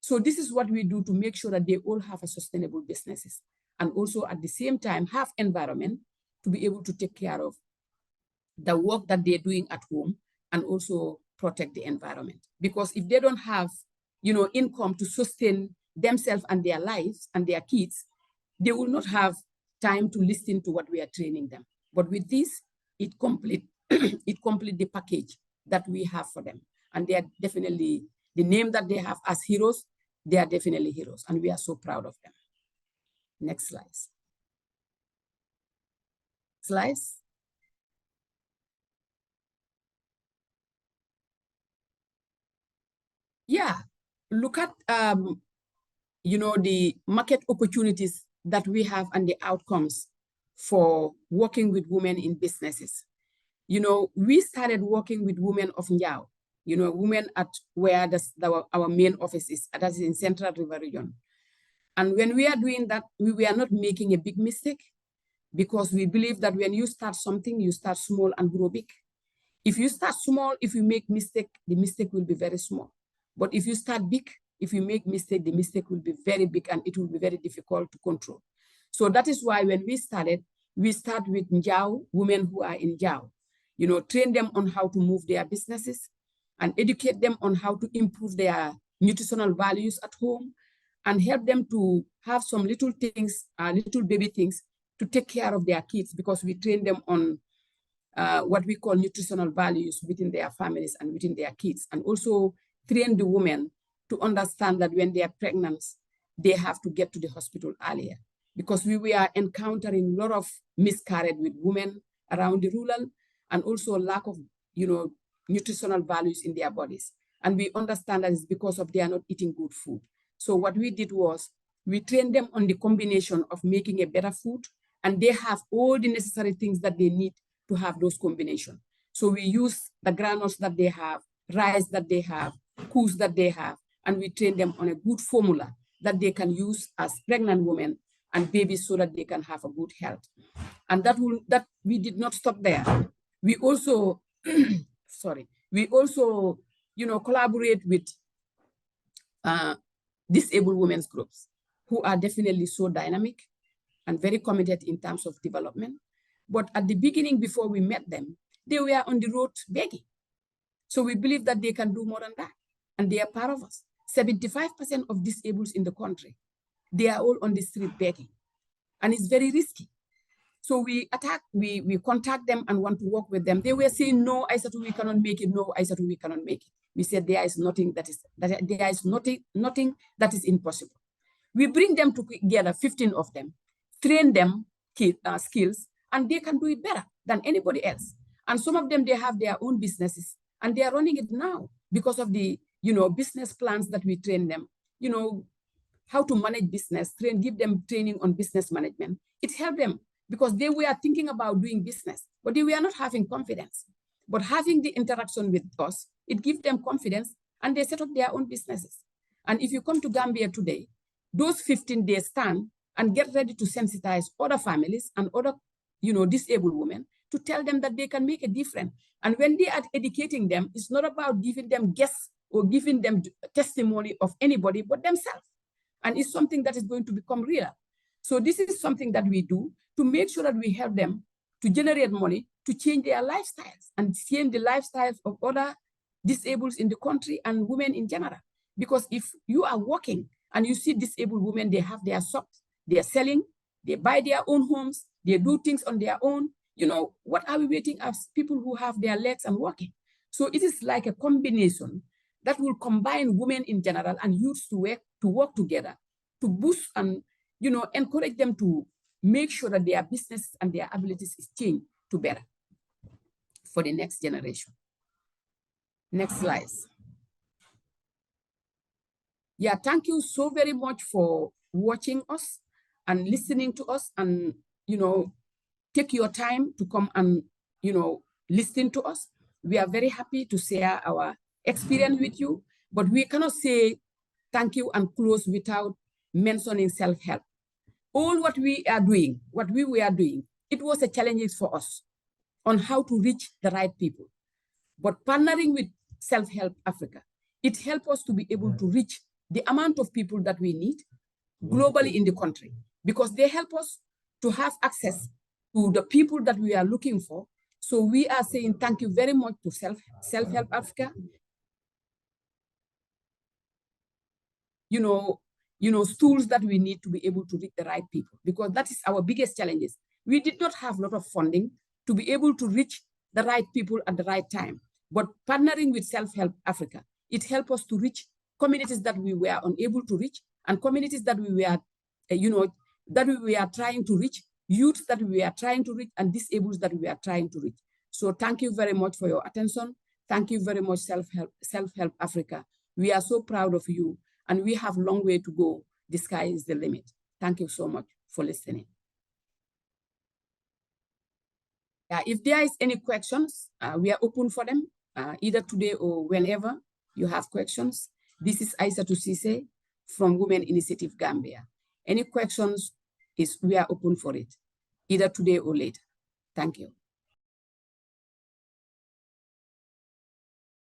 So this is what we do to make sure that they all have a sustainable businesses, and also at the same time have environment to be able to take care of the work that they're doing at home and also protect the environment. Because if they don't have, you know, income to sustain themselves and their lives and their kids, they will not have time to listen to what we are training them. But with this, it complete the package that we have for them. And they are definitely, the name that they have as heroes, they are definitely heroes. And we are so proud of them. Next slide. Slides. Yeah, look at, you know, the market opportunities that we have and the outcomes for working with women in businesses. You know, we started working with women of Njau, you know, women at where our main office is, that is in Central River Region. And when we are doing that, we are not making a big mistake, because we believe that when you start something, you start small and grow big. If you start small, if you make mistake, the mistake will be very small. But if you start big, if you make mistake, the mistake will be very big and it will be very difficult to control. So that is why when we started, we start with Njau, women who are in Njau. train them on how to move their businesses and educate them on how to improve their nutritional values at home, and help them to have some little things, little baby things to take care of their kids, because we train them on what we call nutritional values within their families and within their kids, and also train the women to understand that when they are pregnant, they have to get to the hospital earlier, because we were encountering a lot of miscarriage with women around the rural, and also lack of, nutritional values in their bodies. And we understand that it's because of they are not eating good food. So what we did was we trained them on the combination of making a better food, and they have all the necessary things that they need to have those combinations. So we use the granules that they have, rice that they have, coos that they have, and we train them on a good formula that they can use as pregnant women and babies, so that they can have a good health. And that we did not stop there. We also, collaborate with disabled women's groups who are definitely so dynamic and very committed in terms of development. But at the beginning, before we met them, they were on the road begging. So we believe that they can do more than that. And they are part of us. 75% of disabled in the country, they are all on the street begging. And it's very risky. So we contact them and want to work with them. They were saying, no, Aissatou, we cannot make it. No, Aissatou, we cannot make it. We said there is nothing that is impossible. We bring them together, 15 of them, train them skills, and they can do it better than anybody else. And some of them, they have their own businesses, and they are running it now because of the business plans that we train them, how to manage business, give them training on business management. It helped them because they were thinking about doing business, but they were not having confidence. But having the interaction with us, it gives them confidence, and they set up their own businesses. And if you come to Gambia today, those 15 days stand and get ready to sensitize other families and other, disabled women to tell them that they can make a difference. And when they are educating them, it's not about giving them guests or giving them testimony of anybody but themselves. And it's something that is going to become real. So this is something that we do to make sure that we help them to generate money, to change their lifestyles and change the lifestyles of other disabled in the country and women in general. Because if you are working and you see disabled women, they have their shops, they are selling, they buy their own homes, they do things on their own. What are we waiting as people who have their legs and working? So it is like a combination that will combine women in general and youths to work together to boost and encourage them to make sure that their business and their abilities is changed to better for the next generation. Next slide. Yeah, thank you so very much for watching us and listening to us, and take your time to come and listen to us. We are very happy to share our experience with you, but we cannot say thank you and close without mentioning self-help. All what we were doing, it was a challenge for us on how to reach the right people. But partnering with Self-Help Africa, it helped us to be able to reach the amount of people that we need globally in the country, because they help us to have access to the people that we are looking for. So we are saying thank you very much to Self-Help Africa. Tools that we need to be able to reach the right people, because that is our biggest challenges. We did not have a lot of funding to be able to reach the right people at the right time. But partnering with Self-Help Africa, it helped us to reach communities that we were unable to reach, and communities that we were, trying to reach, youth that we are trying to reach, and disabled that we are trying to reach. So thank you very much for your attention. Thank you very much, Self-Help Africa. We are so proud of you, and we have a long way to go. The sky is the limit. Thank you so much for listening. If there is any questions, we are open for them, either today or whenever you have questions. This is Aissatou Ceesay from Women Initiative Gambia. Any questions, we are open for it, either today or later. Thank you.